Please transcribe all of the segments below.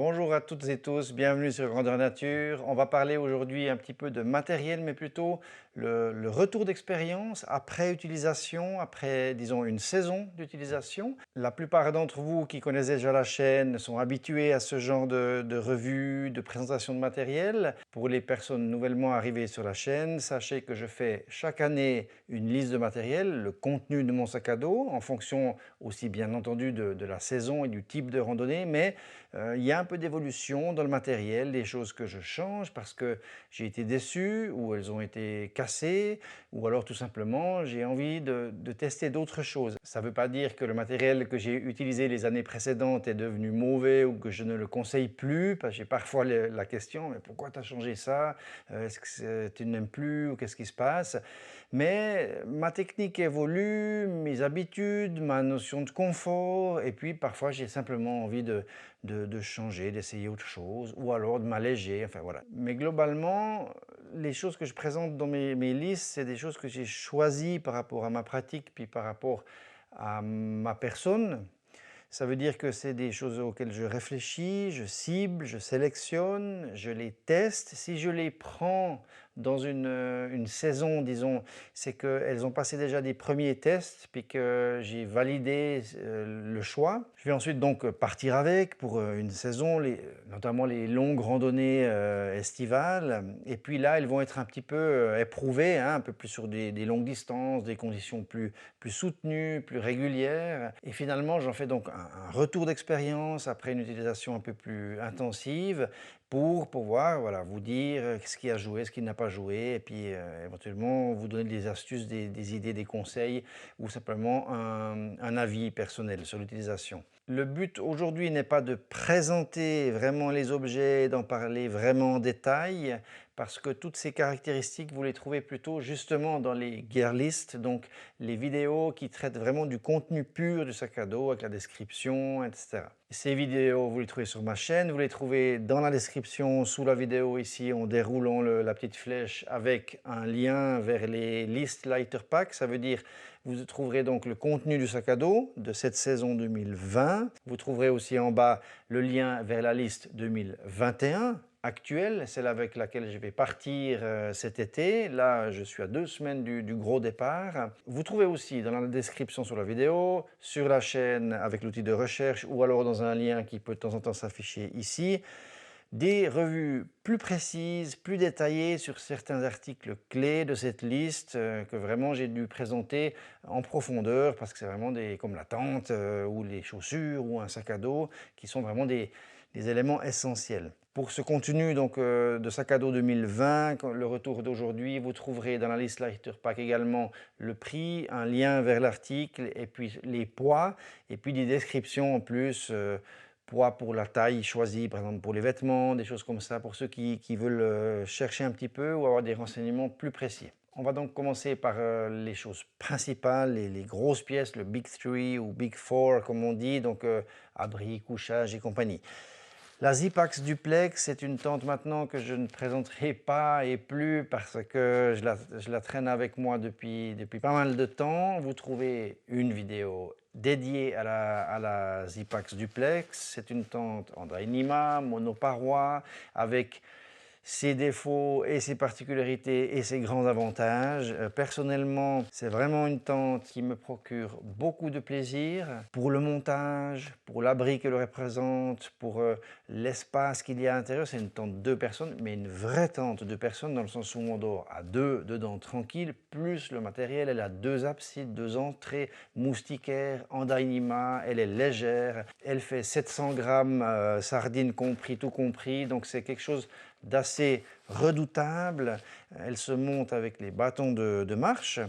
Bonjour à toutes et tous, bienvenue sur Grandeur Nature. On va parler aujourd'hui un petit peu de matériel, mais plutôt le retour d'expérience après utilisation, après disons une saison d'utilisation. La plupart d'entre vous qui connaissent déjà la chaîne sont habitués à ce genre de revues, de présentation de matériel. Pour les personnes nouvellement arrivées sur la chaîne, sachez que je fais chaque année une liste de matériel, le contenu de mon sac à dos, en fonction aussi bien entendu de la saison et du type de randonnée, mais il y a un peu d'évolution dans le matériel, des choses que je change parce que j'ai été déçu ou elles ont été cassées ou alors tout simplement j'ai envie de tester d'autres choses. Ça ne veut pas dire que le matériel que j'ai utilisé les années précédentes est devenu mauvais ou que je ne le conseille plus, parce que j'ai parfois la question mais pourquoi tu as changé ça? Est-ce que tu n'aimes plus ou qu'est-ce qui se passe? Mais ma technique évolue, mes habitudes, ma notion de confort et puis parfois j'ai simplement envie de changer, d'essayer autre chose, ou alors de m'alléger, enfin voilà. Mais globalement, les choses que je présente dans mes listes, c'est des choses que j'ai choisies par rapport à ma pratique, puis par rapport à ma personne. Ça veut dire que c'est des choses auxquelles je réfléchis, je cible, je sélectionne, je les teste. Si je les prends dans une saison, disons, c'est qu'elles ont passé déjà des premiers tests, puis que j'ai validé le choix. Je vais ensuite donc partir avec pour une saison, notamment les longues randonnées estivales. Et puis là, elles vont être un petit peu éprouvées, hein, un peu plus sur des longues distances, des conditions plus soutenues, plus régulières. Et finalement, j'en fais donc un retour d'expérience après une utilisation un peu plus intensive pour pouvoir voilà, vous dire ce qui a joué, ce qui n'a pas joué, et puis éventuellement vous donner des astuces, des idées, des conseils ou simplement un avis personnel sur l'utilisation. Le but aujourd'hui n'est pas de présenter vraiment les objets, d'en parler vraiment en détail, parce que toutes ces caractéristiques, vous les trouvez plutôt justement dans les gear lists, donc les vidéos qui traitent vraiment du contenu pur du sac à dos avec la description, etc. Ces vidéos, vous les trouvez sur ma chaîne, vous les trouvez dans la description sous la vidéo ici en déroulant la petite flèche avec un lien vers les listes Lighter Pack. Ça veut dire vous trouverez donc le contenu du sac à dos de cette saison 2020. Vous trouverez aussi en bas le lien vers la liste 2021 actuelle, celle avec laquelle je vais partir cet été. Là, je suis à 2 semaines du gros départ. Vous trouvez aussi dans la description sur la vidéo, sur la chaîne avec l'outil de recherche ou alors dans un lien qui peut de temps en temps s'afficher ici, des revues plus précises, plus détaillées sur certains articles clés de cette liste que vraiment j'ai dû présenter en profondeur parce que c'est vraiment comme la tente ou les chaussures ou un sac à dos qui sont vraiment des éléments essentiels. Pour ce contenu donc, de sac à dos 2020, le retour d'aujourd'hui, vous trouverez dans la liste Lighter Pack également le prix, un lien vers l'article et puis les poids et puis des descriptions en plus poids pour la taille choisie, par exemple pour les vêtements, des choses comme ça, pour ceux qui veulent chercher un petit peu ou avoir des renseignements plus précis. On va donc commencer par les choses principales, les grosses pièces, le Big 3 ou Big 4 comme on dit, donc abri, couchage et compagnie. La Zipax Duplex, c'est une tente maintenant que je ne présenterai pas et plus parce que je la traîne avec moi depuis pas mal de temps. Vous trouvez une vidéo dédiée à la Zipax Duplex. C'est une tente en Dyneema, monoparoi, avec ses défauts et ses particularités et ses grands avantages. Personnellement, c'est vraiment une tente qui me procure beaucoup de plaisir pour le montage, pour l'abri qu'elle représente, pour l'espace qu'il y a à l'intérieur. C'est une tente 2 personnes, mais une vraie tente 2 personnes dans le sens où on dort à 2 dedans tranquille, plus le matériel. Elle a 2 absides, 2 entrées moustiquaires en Dyneema, elle est légère, elle fait 700 grammes, sardines compris, tout compris, donc c'est quelque chose d'assez redoutable. Elle se monte avec les bâtons de marche.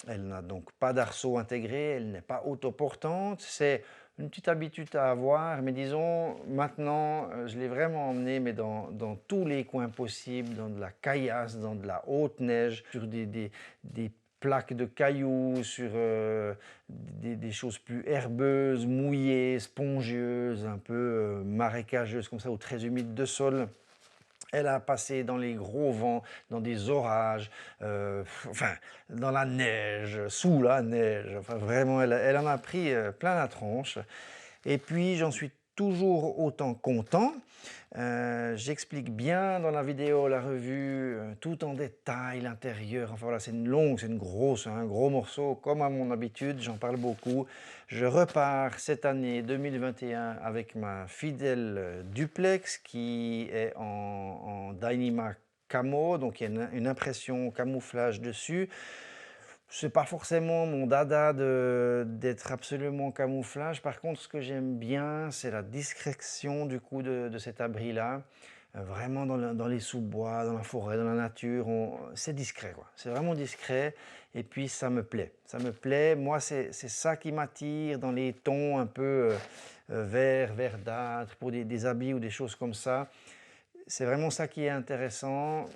Elle n'a donc pas d'arceau intégré, elle n'est pas autoportante. C'est une petite habitude à avoir, mais disons, maintenant, je l'ai vraiment emmenée mais dans tous les coins possibles, dans de la caillasse, dans de la haute neige, sur des plaques de cailloux, sur des choses plus herbeuses, mouillées, spongieuses, un peu marécageuses comme ça, ou très humides de sol. Elle a passé dans les gros vents, dans des orages, enfin, dans la neige, sous la neige. Enfin, vraiment, elle en a pris plein la tronche. Et puis, j'en suis toujours autant content. J'explique bien dans la vidéo, la revue, tout en détail, l'intérieur. Enfin voilà, c'est une grosse, un gros morceau, comme à mon habitude, j'en parle beaucoup. Je repars cette année 2021 avec ma fidèle duplex qui est en Dyneema Camo, donc il y a une impression camouflage dessus. C'est pas forcément mon dada d'être absolument camouflage. Par contre, ce que j'aime bien, c'est la discrétion du coup de cet abri-là. Vraiment dans les sous-bois, dans la forêt, dans la nature, c'est discret quoi. C'est vraiment discret et puis ça me plaît. Ça me plaît. Moi, c'est ça qui m'attire dans les tons un peu vert, verdâtre, pour des habits ou des choses comme ça. C'est vraiment ça qui est intéressant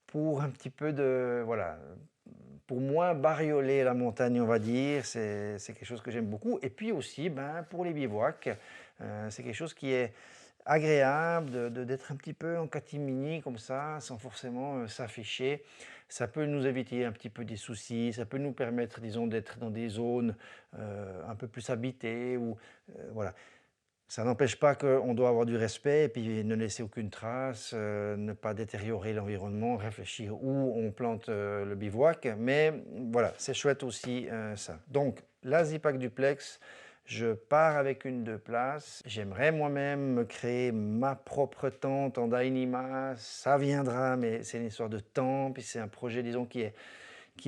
pour un petit peu de, voilà, pour moins barioler la montagne, on va dire, c'est quelque chose que j'aime beaucoup. Et puis aussi, ben, pour les bivouacs, c'est quelque chose qui est agréable d'être un petit peu en catimini comme ça, sans forcément s'afficher. Ça peut nous éviter un petit peu des soucis, ça peut nous permettre, disons, d'être dans des zones un peu plus habitées. Ou, voilà. Ça n'empêche pas qu'on doit avoir du respect et puis ne laisser aucune trace, ne pas détériorer l'environnement, réfléchir où on plante le bivouac. Mais voilà, c'est chouette aussi ça. Donc, la Zipac Duplex, je pars avec une 2 places. J'aimerais moi-même me créer ma propre tente en Dyneema. Ça viendra, mais c'est une histoire de temps. Puis c'est un projet, disons, qui est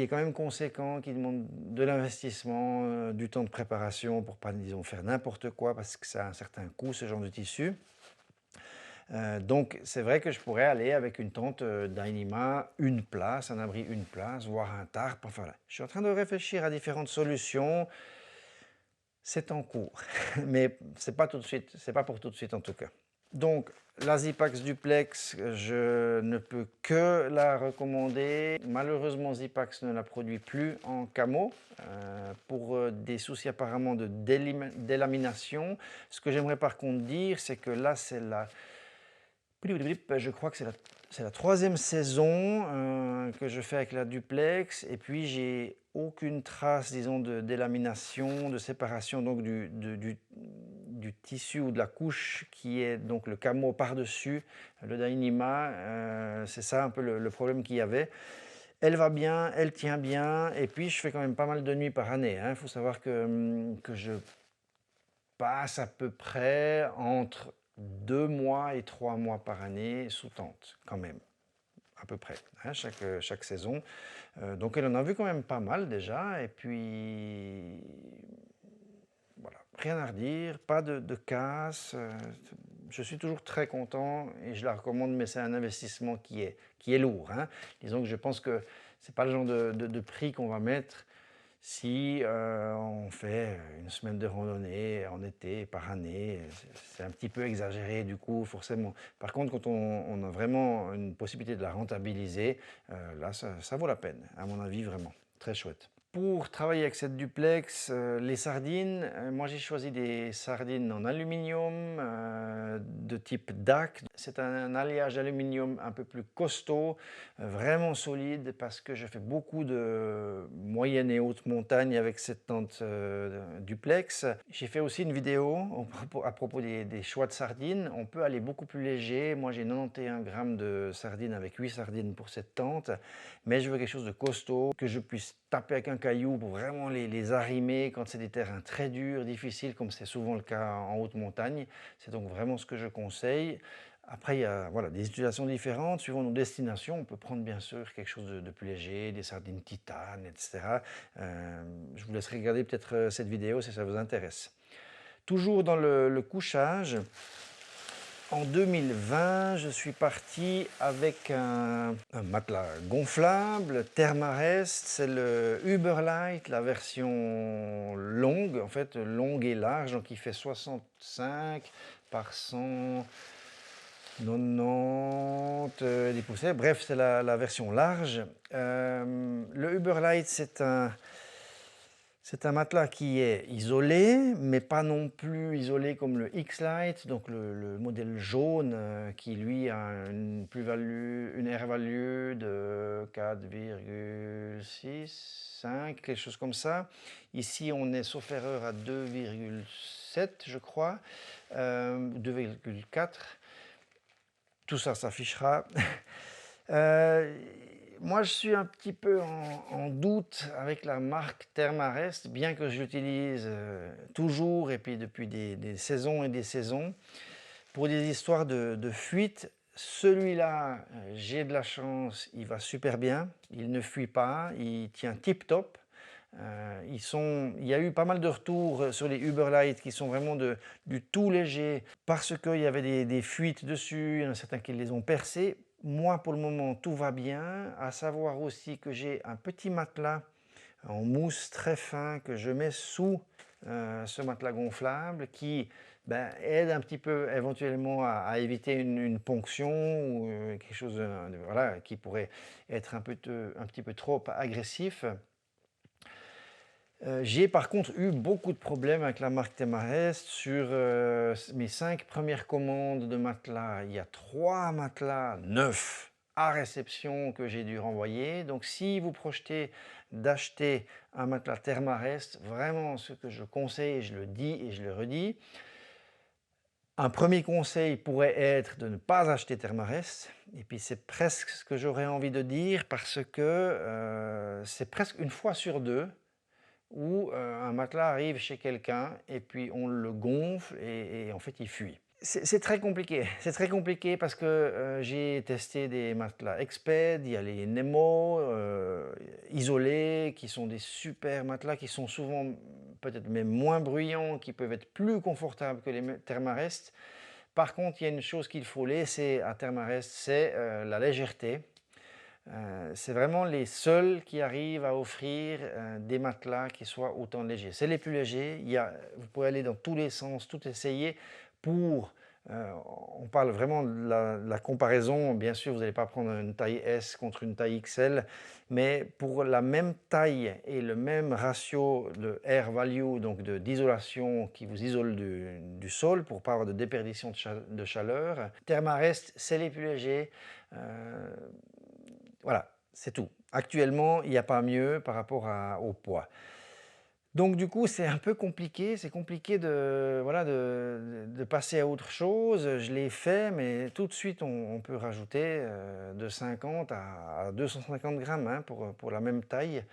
quand même conséquent, qui demande de l'investissement, du temps de préparation pour pas, disons, faire n'importe quoi parce que ça a un certain coût, ce genre de tissu. Donc c'est vrai que je pourrais aller avec une tente Dyneema, une place, un abri une place, voire un tarp. Enfin là, je suis en train de réfléchir à différentes solutions. C'est en cours, mais c'est pas tout de suite, c'est pas pour tout de suite en tout cas. Donc, la Zipax Duplex, je ne peux que la recommander. Malheureusement, Zipax ne la produit plus en camo pour des soucis apparemment de délamination. Ce que j'aimerais par contre dire, c'est que là, je crois que c'est la 3e saison que je fais avec la duplex et puis j'ai aucune trace, disons, de délamination, de séparation donc du tissu ou de la couche qui est donc le camo par-dessus le Dyneema. C'est ça un peu le problème qu'il y avait. Elle va bien, elle tient bien et puis je fais quand même pas mal de nuits par année. Il faut savoir que je passe à peu près entre 2 mois et 3 mois par année sous tente, quand même, à peu près, chaque saison. Donc elle en a vu quand même pas mal déjà, et puis voilà, rien à redire, pas de casse. Je suis toujours très content et je la recommande, mais c'est un investissement qui est lourd. Disons que je pense que c'est pas le genre de prix qu'on va mettre si on fait une semaine de randonnée en été par année. C'est un petit peu exagéré du coup, forcément. Par contre, quand on a vraiment une possibilité de la rentabiliser, là, ça vaut la peine, à mon avis, vraiment. Très chouette. Pour travailler avec cette duplex, les sardines, moi j'ai choisi des sardines en aluminium de type DAC. C'est un alliage d'aluminium un peu plus costaud, vraiment solide parce que je fais beaucoup de moyenne et haute montagne avec cette tente duplex. J'ai fait aussi une vidéo à propos des choix de sardines. On peut aller beaucoup plus léger. Moi j'ai 91 grammes de sardines avec 8 sardines pour cette tente, mais je veux quelque chose de costaud, que je puisse taper avec un caillou pour vraiment les arrimer quand c'est des terrains très durs, difficiles, comme c'est souvent le cas en haute montagne. C'est donc vraiment ce que je conseille. Après, il y a voilà, des utilisations différentes. Suivant nos destinations, on peut prendre bien sûr quelque chose de plus léger, des sardines titane, etc. Je vous laisserai regarder peut-être cette vidéo si ça vous intéresse. Toujours dans le couchage, en 2020, je suis parti avec un matelas gonflable Thermarest. C'est le Uberlight, la version longue, en fait longue et large, donc il fait 65 par 190 des poussières. Bref, c'est la version large. Le Uberlight, c'est C'est un matelas qui est isolé, mais pas non plus isolé comme le X-Lite, donc le modèle jaune qui lui a une plus-value, une R-value de 4,6, 5, quelque chose comme ça. Ici, on est sauf erreur à 2,7, je crois, 2,4. Tout ça s'affichera. Euh, Moi, je suis un petit peu en doute avec la marque Thermarest, bien que je l'utilise toujours et puis depuis des saisons et des saisons. Pour des histoires de fuite, celui-là, j'ai de la chance, il va super bien. Il ne fuit pas, il tient tip-top. Il y a eu pas mal de retours sur les Uberlight qui sont vraiment du tout léger parce qu'il y avait des fuites dessus, il y en a certains qui les ont percés. Moi, pour le moment, tout va bien. À savoir aussi que j'ai un petit matelas en mousse très fin que je mets sous ce matelas gonflable qui aide un petit peu éventuellement à éviter une ponction ou quelque chose voilà, qui pourrait être un petit peu trop agressif. J'ai par contre eu beaucoup de problèmes avec la marque Thermarest sur mes 5 premières commandes de matelas. Il y a 3 matelas neufs à réception que j'ai dû renvoyer. Donc si vous projetez d'acheter un matelas Thermarest, vraiment ce que je conseille, et je le dis et je le redis, un premier conseil pourrait être de ne pas acheter Thermarest. Et puis c'est presque ce que j'aurais envie de dire parce que c'est presque une fois sur deux où un matelas arrive chez quelqu'un et puis on le gonfle et en fait il fuit. C'est très compliqué, c'est très compliqué parce que j'ai testé des matelas Exped, il y a les Nemo isolés qui sont des super matelas qui sont souvent peut-être même moins bruyants, qui peuvent être plus confortables que les Thermarest. Par contre, il y a une chose qu'il faut laisser à Thermarest, c'est la légèreté. C'est vraiment les seuls qui arrivent à offrir des matelas qui soient autant légers. C'est les plus légers, vous pouvez aller dans tous les sens, tout essayer pour... on parle vraiment de la comparaison, bien sûr vous n'allez pas prendre une taille S contre une taille XL, mais pour la même taille et le même ratio de air value, donc d'isolation qui vous isole du sol pour ne pas avoir de déperdition de chaleur, Thermarest c'est les plus légers. Voilà, c'est tout. Actuellement, il n'y a pas mieux par rapport au poids. Donc du coup, c'est un peu compliqué, c'est compliqué voilà, de passer à autre chose. Je l'ai fait, mais tout de suite, on peut rajouter de 50 à 250 grammes hein, pour la même taille.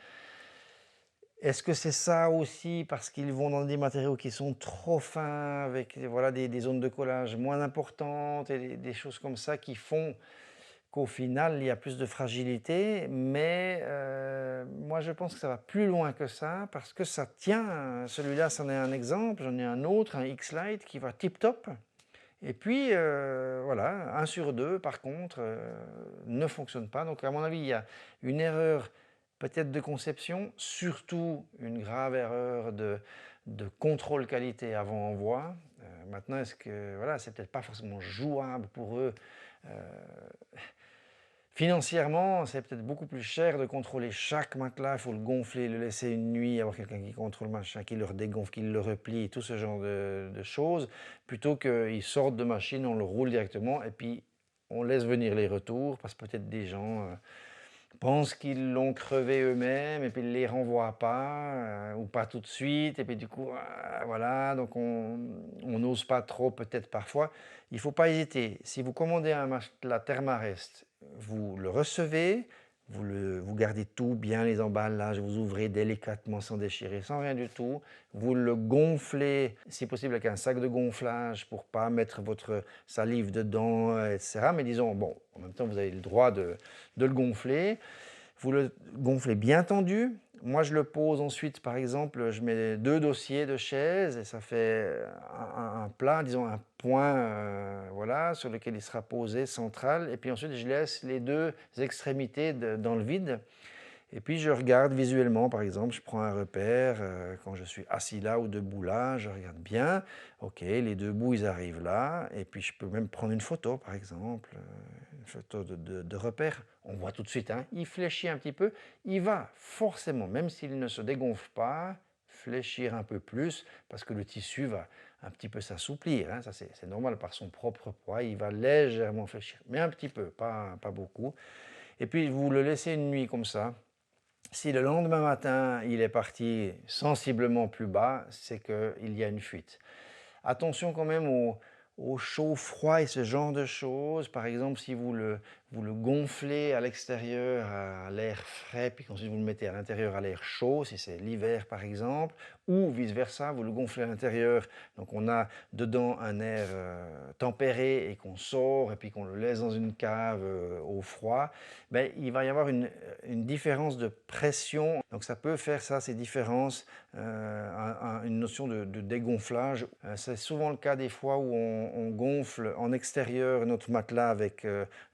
Est-ce que c'est ça aussi parce qu'ils vont dans des matériaux qui sont trop fins, avec voilà, des zones de collage moins importantes et des choses comme ça qui font qu'au final, il y a plus de fragilité, mais moi je pense que ça va plus loin que ça, parce que ça tient, celui-là c'en est un exemple, j'en ai un autre, un X-Lite qui va tip-top, et puis voilà, 1 sur 2 par contre ne fonctionne pas, donc à mon avis il y a une erreur peut-être de conception, surtout une grave erreur de contrôle qualité avant envoi. Maintenant, est-ce que voilà, c'est peut-être pas forcément jouable pour eux financièrement, c'est peut-être beaucoup plus cher de contrôler chaque matelas, il faut le gonfler, le laisser une nuit, avoir quelqu'un qui contrôle machin, qui le redégonfle, qui le replie, tout ce genre de choses, plutôt qu'ils sortent de machine, on le roule directement et puis on laisse venir les retours, parce que peut-être des gens pensent qu'ils l'ont crevé eux-mêmes et puis ils ne les renvoient pas, ou pas tout de suite, et puis du coup, voilà, donc on n'ose pas trop peut-être parfois. Il ne faut pas hésiter, si vous commandez un matelas Thermarest, vous le recevez, vous gardez tout bien, les emballages, vous ouvrez délicatement sans déchirer, sans rien du tout. Vous le gonflez, si possible avec un sac de gonflage pour ne pas mettre votre salive dedans, etc. Mais disons, bon, en même temps, vous avez le droit de le gonfler. Vous le gonflez bien tendu. Moi, je le pose ensuite, par exemple, je mets 2 dossiers de chaises et ça fait un plat, disons un point voilà, sur lequel il sera posé, central. Et puis ensuite, je laisse les 2 extrémités dans le vide. Et puis je regarde visuellement, par exemple, je prends un repère, quand je suis assis là ou debout là, je regarde bien, ok, les 2 bouts ils arrivent là, et puis je peux même prendre une photo par exemple, une photo de repère, on voit tout de suite, hein, il fléchit un petit peu, il va forcément, même s'il ne se dégonfle pas, fléchir un peu plus parce que le tissu va un petit peu s'assouplir, hein. Ça c'est normal par son propre poids, il va légèrement fléchir, mais un petit peu, pas beaucoup. Et puis vous le laissez une nuit comme ça. Si le lendemain matin il est parti sensiblement plus bas, c'est qu'il y a une fuite. Attention quand même au chaud, froid et ce genre de choses. Par exemple, si vous le gonflez à l'extérieur à l'air frais, puis ensuite vous le mettez à l'intérieur à l'air chaud, si c'est l'hiver par exemple, ou vice-versa, vous le gonflez à l'intérieur, donc on a dedans un air tempéré et qu'on sort et puis qu'on le laisse dans une cave au froid, ben, il va y avoir une différence de pression. Donc ça peut faire ça, ces différences, une notion de dégonflage. C'est souvent le cas des fois où on gonfle en extérieur notre matelas avec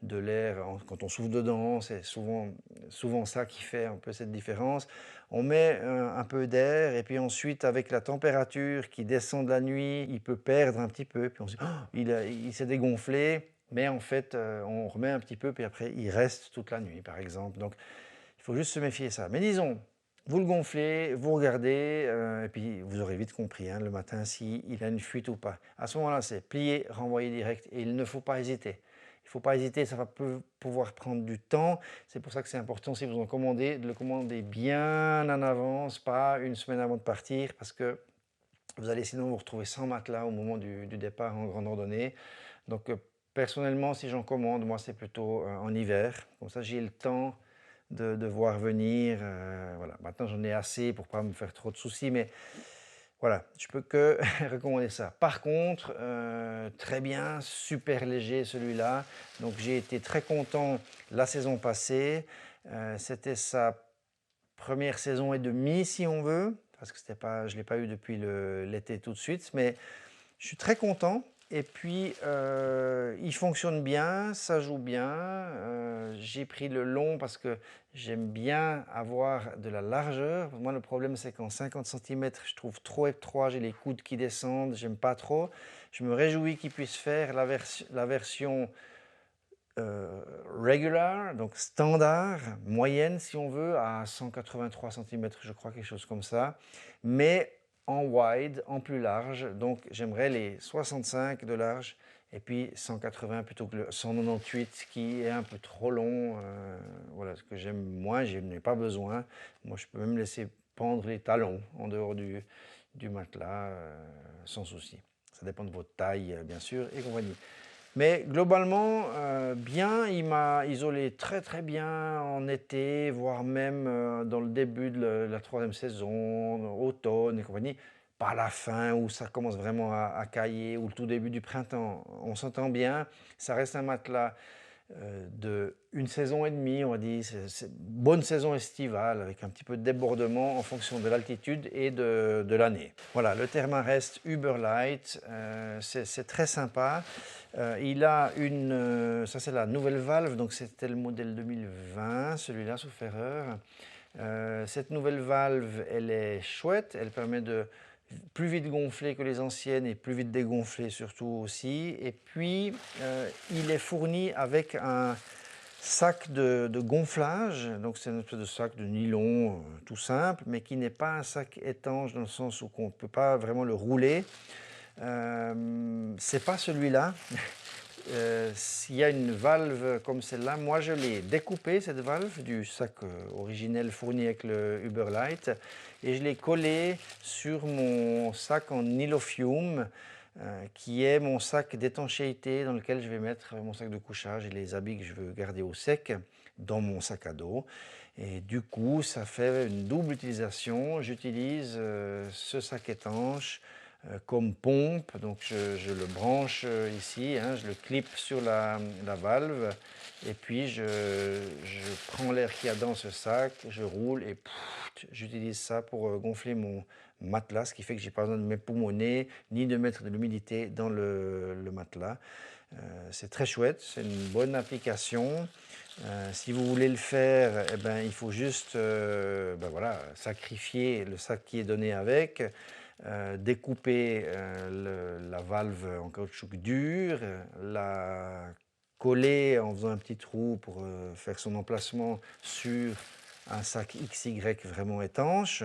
de l'air, quand on souffle dedans, c'est souvent ça qui fait un peu cette différence. On met un peu d'air et puis ensuite avec la température qui descend de la nuit, il peut perdre un petit peu, puis on se dit oh, il s'est dégonflé, mais en fait on remet un petit peu, puis après il reste toute la nuit par exemple. Donc il faut juste se méfier de ça. Mais disons, vous le gonflez, vous regardez, et puis vous aurez vite compris hein, le matin s'il a une fuite ou pas. À ce moment-là, c'est plier, renvoyer direct, et il ne faut pas hésiter. Il ne faut pas hésiter, ça va pouvoir prendre du temps. C'est pour ça que c'est important, si vous en commandez, de le commander bien en avance, pas une semaine avant de partir, parce que vous allez sinon vous retrouver sans matelas au moment du départ en grande randonnée. Donc personnellement, si j'en commande, moi c'est plutôt en hiver. Comme ça, j'ai le temps de voir venir. Voilà. Maintenant, j'en ai assez pour ne pas me faire trop de soucis, mais voilà, je peux que recommander ça. Par contre, très bien, super léger celui-là. Donc j'ai été très content la saison passée. C'était sa première saison et demie, si on veut, parce que je ne l'ai pas eu depuis l'été tout de suite, mais je suis très content. Et puis, il fonctionne bien, ça joue bien. J'ai pris le long parce que j'aime bien avoir de la largeur. Moi, le problème, c'est qu'en 50 cm, je trouve trop étroit, j'ai les coudes qui descendent, j'aime pas trop. Je me réjouis qu'ils puissent faire la version regular, donc standard, moyenne si on veut, à 183 cm, je crois, quelque chose comme ça. Mais en wide, en plus large, donc j'aimerais les 65 de large et puis 180 plutôt que le 198 qui est un peu trop long. Voilà, ce que j'aime moins, je n'ai pas besoin. Moi, je peux même laisser pendre les talons en dehors du matelas sans souci. Ça dépend de votre taille, bien sûr, et compagnie. Mais globalement, bien, il m'a isolé très très bien en été, voire même dans le début de la troisième saison, automne et compagnie. Pas à la fin où ça commence vraiment à cailler, ou le tout début du printemps. On s'entend bien, ça reste un matelas de une saison et demie, on va dire. C'est une bonne saison estivale avec un petit peu de débordement en fonction de l'altitude et de l'année. Voilà, le Thermarest reste Uberlight, c'est très sympa. Il a ça c'est la nouvelle valve, donc c'était le modèle 2020, celui-là, sauf erreur. Cette nouvelle valve, elle est chouette, elle permet de plus vite gonfler que les anciennes et plus vite dégonfler surtout aussi. Et puis, il est fourni avec un sac de gonflage, donc c'est une espèce de sac de nylon tout simple, mais qui n'est pas un sac étanche dans le sens où on ne peut pas vraiment le rouler. C'est pas celui-là. S'il y a une valve comme celle-là, moi je l'ai découpée, cette valve du sac originel fourni avec le Uberlight, et je l'ai collée sur mon sac en Nylofium, qui est mon sac d'étanchéité dans lequel je vais mettre mon sac de couchage et les habits que je veux garder au sec dans mon sac à dos. Et du coup, ça fait une double utilisation. J'utilise ce sac étanche comme pompe, donc je le branche ici, hein, je le clip sur la valve et puis je prends l'air qu'il y a dans ce sac, je roule et j'utilise ça pour gonfler mon matelas, ce qui fait que j'ai pas besoin de m'époumoner ni de mettre de l'humidité dans le matelas. C'est très chouette, c'est une bonne application. Si vous voulez le faire, eh ben, il faut juste ben voilà, sacrifier le sac qui est donné avec, découper la valve en caoutchouc dur, la coller en faisant un petit trou pour faire son emplacement sur un sac XY vraiment étanche.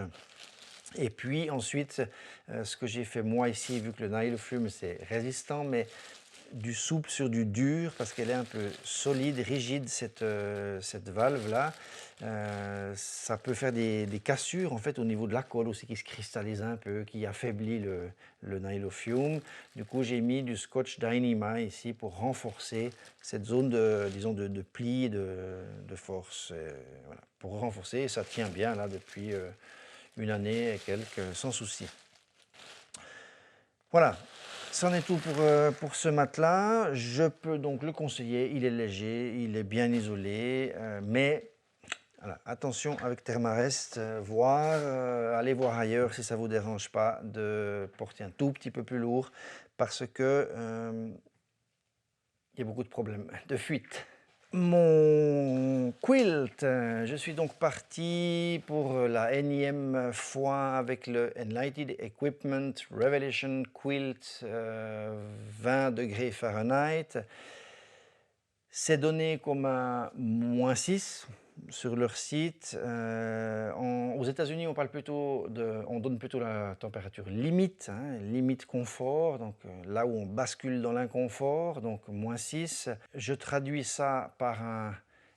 Et puis ensuite, ce que j'ai fait moi ici, vu que le Nyloflume c'est résistant, mais du souple sur du dur, parce qu'elle est un peu solide, rigide, cette valve-là. Ça peut faire des cassures en fait au niveau de la colle aussi, qui se cristallise un peu, qui affaiblit le Nylofume. Du coup, j'ai mis du Scotch Dyneema ici pour renforcer cette zone disons de pli, de force. Voilà, pour renforcer, et ça tient bien là depuis une année et quelques, sans souci. Voilà, c'en est tout pour ce matelas. Je peux donc le conseiller, il est léger, il est bien isolé, mais voilà, attention avec Thermarest, allez voir ailleurs si ça ne vous dérange pas de porter un tout petit peu plus lourd parce que il y a beaucoup de problèmes de fuite. Mon quilt, je suis donc parti pour la énième fois avec le Enlightened Equipment Revelation Quilt 20 degrés Fahrenheit. C'est donné comme un -6 sur leur site. Aux États-Unis, on donne plutôt la température limite, hein, limite confort, donc là où on bascule dans l'inconfort, donc -6. Je traduis ça par un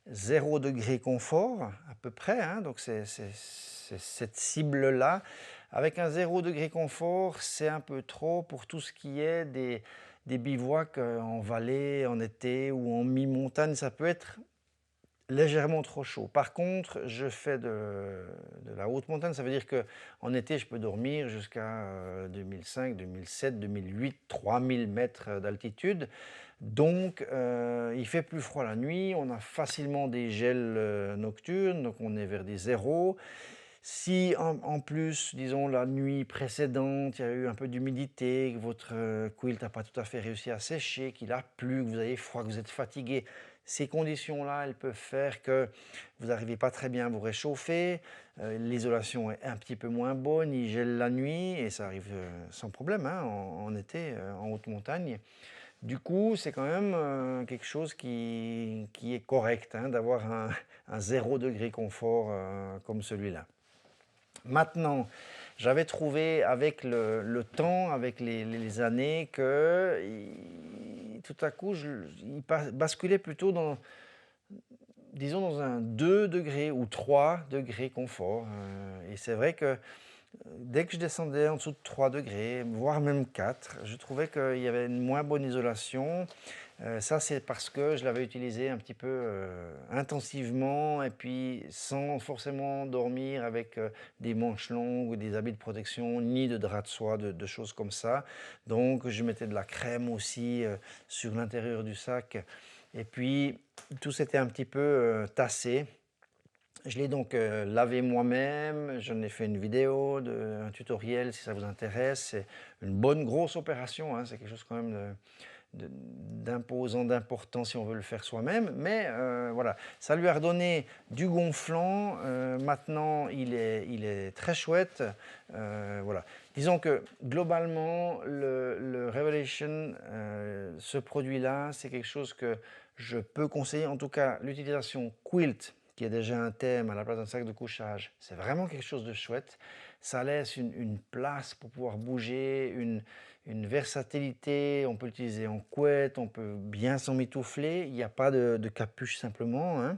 0 degré confort, à peu près, hein, donc c'est cette cible-là. Avec un 0 degré confort, c'est un peu trop pour tout ce qui est des bivouacs en vallée, en été ou en mi-montagne, ça peut être légèrement trop chaud. Par contre, je fais de la haute montagne, ça veut dire qu'en été, je peux dormir jusqu'à 2005, 2007, 2008, 3000 mètres d'altitude. Donc, il fait plus froid la nuit, on a facilement des gels nocturnes, donc on est vers des zéros. Si en plus, disons, la nuit précédente, il y a eu un peu d'humidité, que votre quilt n'a pas tout à fait réussi à sécher, qu'il a plu, que vous avez froid, que vous êtes fatigué, ces conditions-là, elles peuvent faire que vous n'arrivez pas très bien à vous réchauffer, l'isolation est un petit peu moins bonne, il gèle la nuit, et ça arrive sans problème hein, en été, en haute montagne. Du coup, c'est quand même quelque chose qui est correct, hein, d'avoir un 0 degré confort comme celui-là. Maintenant, j'avais trouvé avec le temps, avec les années, que tout à coup, il basculait plutôt dans, disons, dans un 2 degrés ou 3 degrés confort. Et c'est vrai que dès que je descendais en dessous de 3 degrés, voire même 4, je trouvais qu'il y avait une moins bonne isolation. Ça, c'est parce que je l'avais utilisé un petit peu intensivement et puis sans forcément dormir avec des manches longues ou des habits de protection, ni de drap de soie, de choses comme ça. Donc, je mettais de la crème aussi sur l'intérieur du sac. Et puis, tout s'était un petit peu tassé. Je l'ai donc lavé moi-même, j'en ai fait une vidéo, un tutoriel si ça vous intéresse. C'est une bonne grosse opération, hein, c'est quelque chose quand même d'imposant, d'important si on veut le faire soi-même. Mais voilà, ça lui a redonné du gonflant. Maintenant, il est très chouette. Voilà. Disons que globalement, le Revelation, ce produit-là, c'est quelque chose que je peux conseiller. En tout cas, l'utilisation quilt, qui est déjà un thème à la place d'un sac de couchage, c'est vraiment quelque chose de chouette. Ça laisse une place pour pouvoir bouger, une versatilité, on peut l'utiliser en couette, on peut bien s'emmitoufler, il n'y a pas de capuche simplement, hein.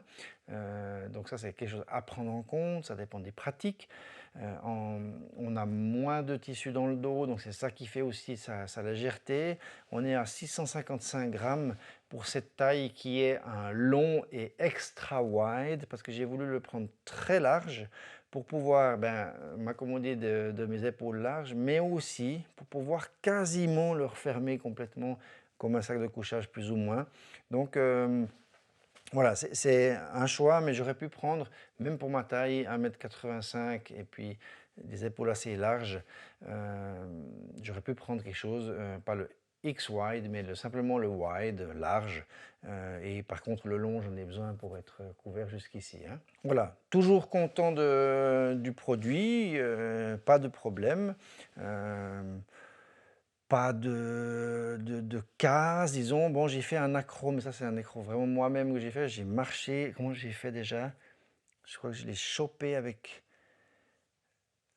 Donc ça c'est quelque chose à prendre en compte, ça dépend des pratiques. On a moins de tissu dans le dos, donc c'est ça qui fait aussi sa légèreté. On est à 655 grammes pour cette taille qui est un long et extra wide, parce que j'ai voulu le prendre très large pour pouvoir m'accommoder de mes épaules larges, mais aussi pour pouvoir quasiment le refermer complètement comme un sac de couchage plus ou moins. Donc voilà, c'est un choix, mais j'aurais pu prendre, même pour ma taille, 1,85 m et puis des épaules assez larges, j'aurais pu prendre quelque chose, pas le X-Wide, mais simplement le wide, large. Et par contre, le long, j'en ai besoin pour être couvert jusqu'ici, hein. Voilà, toujours content du produit, pas de problème. Pas de casse, disons. Bon, j'ai fait un accro, mais ça, c'est un accro vraiment moi-même que j'ai fait. J'ai marché. Comment j'ai fait déjà? Je crois que je l'ai chopé avec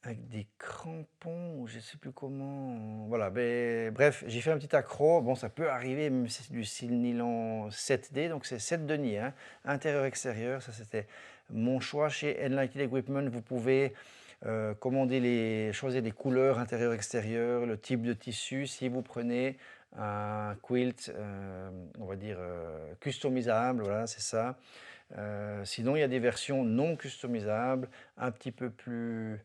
avec des crampons ou je ne sais plus comment. Voilà, ben, bref, j'ai fait un petit accro. Bon, ça peut arriver, même si c'est du style nylon 7D, donc c'est 7 deniers, hein, intérieur-extérieur. Ça, c'était mon choix chez Enlightened Equipment. Vous pouvez choisir des couleurs intérieur-extérieur, le type de tissu. Si vous prenez un quilt, on va dire customisable, voilà, c'est ça. Sinon, il y a des versions non customisables, un petit peu plus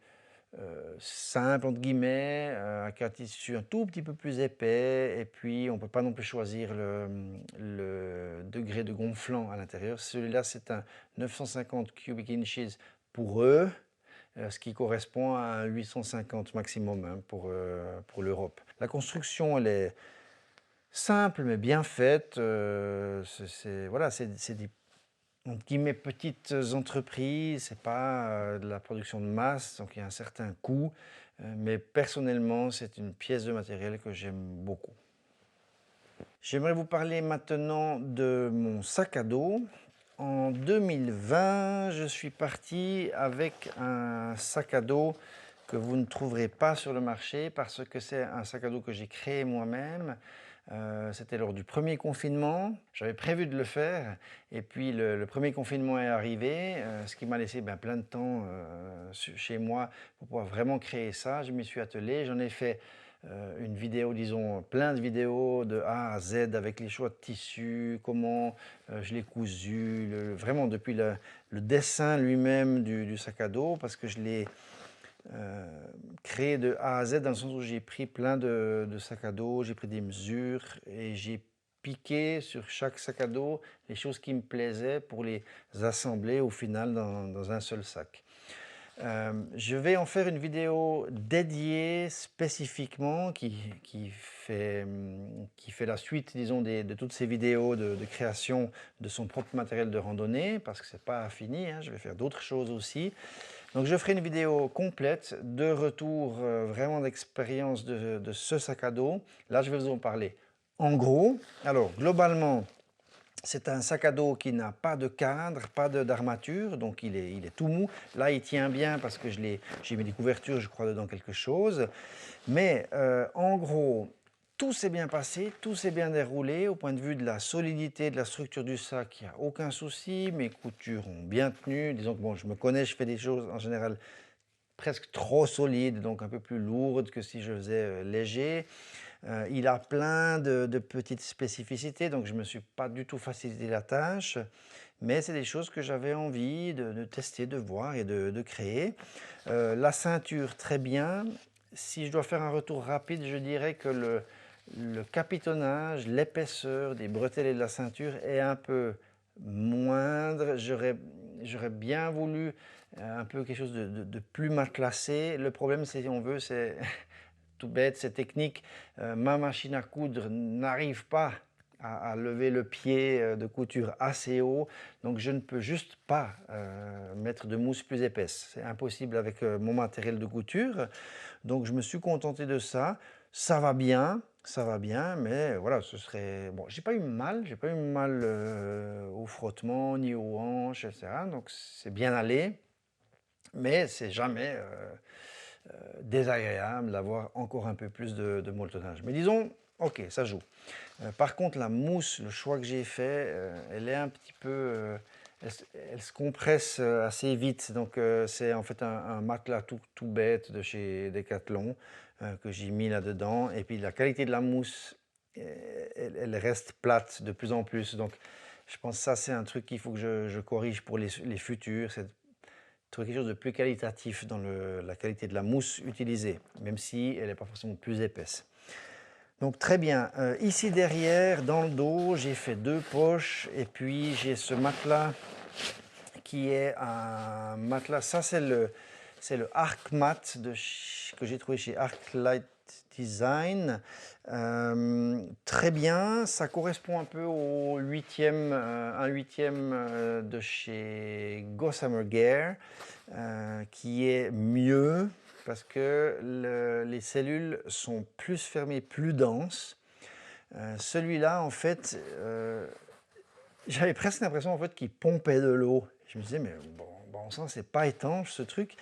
simple, entre guillemets, avec un tissu un tout petit peu plus épais. Et puis, on ne peut pas non plus choisir le degré de gonflant à l'intérieur. Celui-là, c'est un 950 cubic inches pour eux, ce qui correspond à un 850 maximum, hein, pour l'Europe. La construction, elle est simple mais bien faite. Voilà, c'est des entre guillemets petites entreprises, c'est pas de la production de masse, donc il y a un certain coût, mais personnellement, c'est une pièce de matériel que j'aime beaucoup. J'aimerais vous parler maintenant de mon sac à dos. En 2020, je suis parti avec un sac à dos que vous ne trouverez pas sur le marché parce que c'est un sac à dos que j'ai créé moi-même. C'était lors du premier confinement. J'avais prévu de le faire et puis le premier confinement est arrivé, ce qui m'a laissé plein de temps chez moi pour pouvoir vraiment créer ça. Je m'y suis attelé, j'en ai fait une vidéo, disons, plein de vidéos de A à Z avec les choix de tissus, comment je l'ai cousu, vraiment depuis le dessin lui-même du sac à dos, parce que je l'ai créé de A à Z dans le sens où j'ai pris plein de sacs à dos, j'ai pris des mesures et j'ai piqué sur chaque sac à dos les choses qui me plaisaient pour les assembler au final dans un seul sac. Je vais en faire une vidéo dédiée spécifiquement qui fait la suite, disons, de toutes ces vidéos de création de son propre matériel de randonnée, parce que c'est pas fini, hein, je vais faire d'autres choses aussi. Donc je ferai une vidéo complète de retour vraiment d'expérience de ce sac à dos. Là, je vais vous en parler en gros. Alors, globalement, c'est un sac à dos qui n'a pas de cadre, pas d'armature, donc il est tout mou. Là, il tient bien parce que j'ai mis des couvertures, je crois, dedans quelque chose. Mais en gros, tout s'est bien passé, tout s'est bien déroulé. Au point de vue de la solidité, de la structure du sac, il n'y a aucun souci. Mes coutures ont bien tenu. Disons que bon, je me connais, je fais des choses en général presque trop solides, donc un peu plus lourdes que si je faisais léger. Il a plein de petites spécificités, donc je ne me suis pas du tout facilité la tâche, mais c'est des choses que j'avais envie de tester, de voir et de créer. La ceinture, très bien. Si je dois faire un retour rapide, je dirais que le capitonnage, l'épaisseur des bretelles et de la ceinture est un peu moindre. J'aurais bien voulu un peu quelque chose de plus matelassé. Le problème, si on veut, c'est tout bête, c'est technique. Ma machine à coudre n'arrive pas à lever le pied de couture assez haut, donc je ne peux juste pas mettre de mousse plus épaisse. C'est impossible avec mon matériel de couture, donc je me suis contenté de ça. Ça va bien, mais voilà, ce serait... Bon, j'ai pas eu mal au frottement, ni aux hanches, etc. Donc c'est bien allé, mais c'est jamais désagréable d'avoir encore un peu plus de molletonnage. Mais disons, ok, ça joue. Par contre, la mousse, le choix que j'ai fait, elle est un petit peu... elle se compresse assez vite. Donc, c'est en fait un matelas tout bête de chez Decathlon que j'ai mis là-dedans. Et puis, la qualité de la mousse, elle reste plate de plus en plus. Donc, je pense que ça, c'est un truc qu'il faut que je corrige pour les futurs. C'est trouver quelque chose de plus qualitatif dans la qualité de la mousse utilisée, même si elle n'est pas forcément plus épaisse. Donc très bien, ici derrière, dans le dos, j'ai fait 2 poches et puis j'ai ce matelas qui est un matelas, ça c'est le ArcMat que j'ai trouvé chez Arclight Design. Très bien, ça correspond un peu au 8e, un 8e de chez Gossamer Gear, qui est mieux parce que les cellules sont plus fermées, plus denses. Celui-là, en fait, j'avais presque l'impression en fait, qu'il pompait de l'eau. Je me disais, mais bon, on sent que c'est pas étanche ce truc.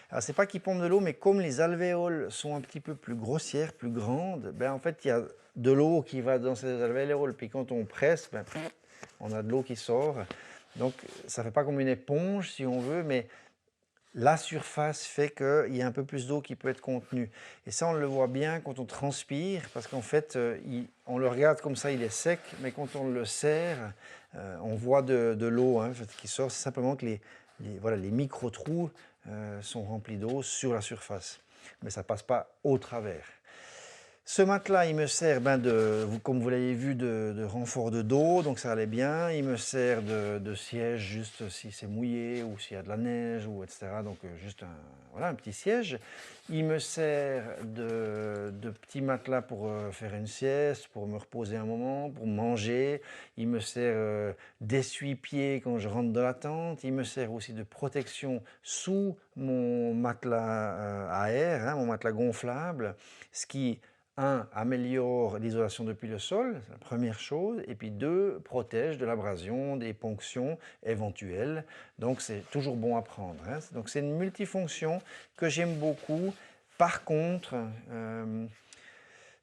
Alors c'est pas qu'il pompe de l'eau, mais comme les alvéoles sont un petit peu plus grossières, plus grandes, ben en fait il y a de l'eau qui va dans ces alvéoles, puis quand on presse, ben, on a de l'eau qui sort. Donc ça fait pas comme une éponge si on veut, mais la surface fait qu'il y a un peu plus d'eau qui peut être contenue. Et ça, on le voit bien quand on transpire, parce qu'en fait, on le regarde comme ça, il est sec, mais quand on le serre, on voit de l'eau en fait, qui sort. C'est simplement que voilà, les micro-trous sont remplis d'eau sur la surface, mais ça ne passe pas au travers. Ce matelas, il me sert, comme vous l'avez vu, de renfort de dos, donc ça allait bien. Il me sert de siège juste si c'est mouillé ou s'il y a de la neige, ou etc. Donc juste voilà, un petit siège. Il me sert de petit matelas pour faire une sieste, pour me reposer un moment, pour manger. Il me sert d'essuie-pied quand je rentre dans la tente. Il me sert aussi de protection sous mon matelas à air, hein, mon matelas gonflable, ce qui améliore l'isolation depuis le sol, c'est la première chose, et puis 2, protège de l'abrasion, des ponctions éventuelles. Donc c'est toujours bon à prendre, hein. Donc c'est une multifonction que j'aime beaucoup. Par contre,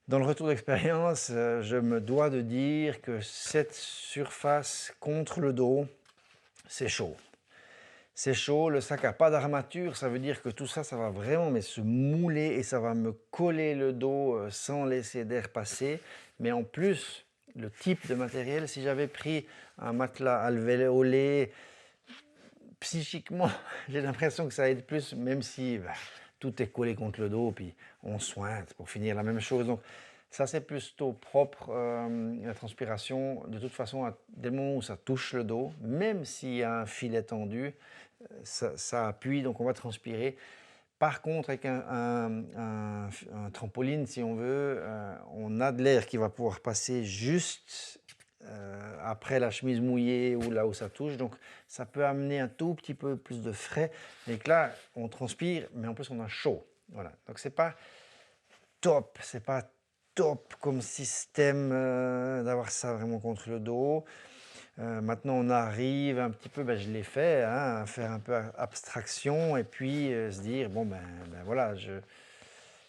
dans le retour d'expérience, je me dois de dire que cette surface contre le dos, c'est chaud. C'est chaud, le sac n'a pas d'armature, ça veut dire que tout ça, ça va vraiment se mouler et ça va me coller le dos sans laisser d'air passer. Mais en plus, le type de matériel, si j'avais pris un matelas alvéolé, psychiquement, j'ai l'impression que ça aide plus, même si tout est collé contre le dos, puis on sointe pour finir la même chose. Donc, ça, c'est plutôt propre, la transpiration. De toute façon, dès le moment où ça touche le dos, même s'il y a un filet tendu, ça appuie, donc on va transpirer. Par contre, avec un trampoline, si on veut, on a de l'air qui va pouvoir passer juste après la chemise mouillée ou là où ça touche. Donc, ça peut amener un tout petit peu plus de frais. Et que là, on transpire, mais en plus, on a chaud. Voilà. Donc, c'est pas top. C'est pas top comme système d'avoir ça vraiment contre le dos. Maintenant, on arrive un petit peu, je l'ai fait, hein, à faire un peu abstraction et puis se dire, bon, voilà,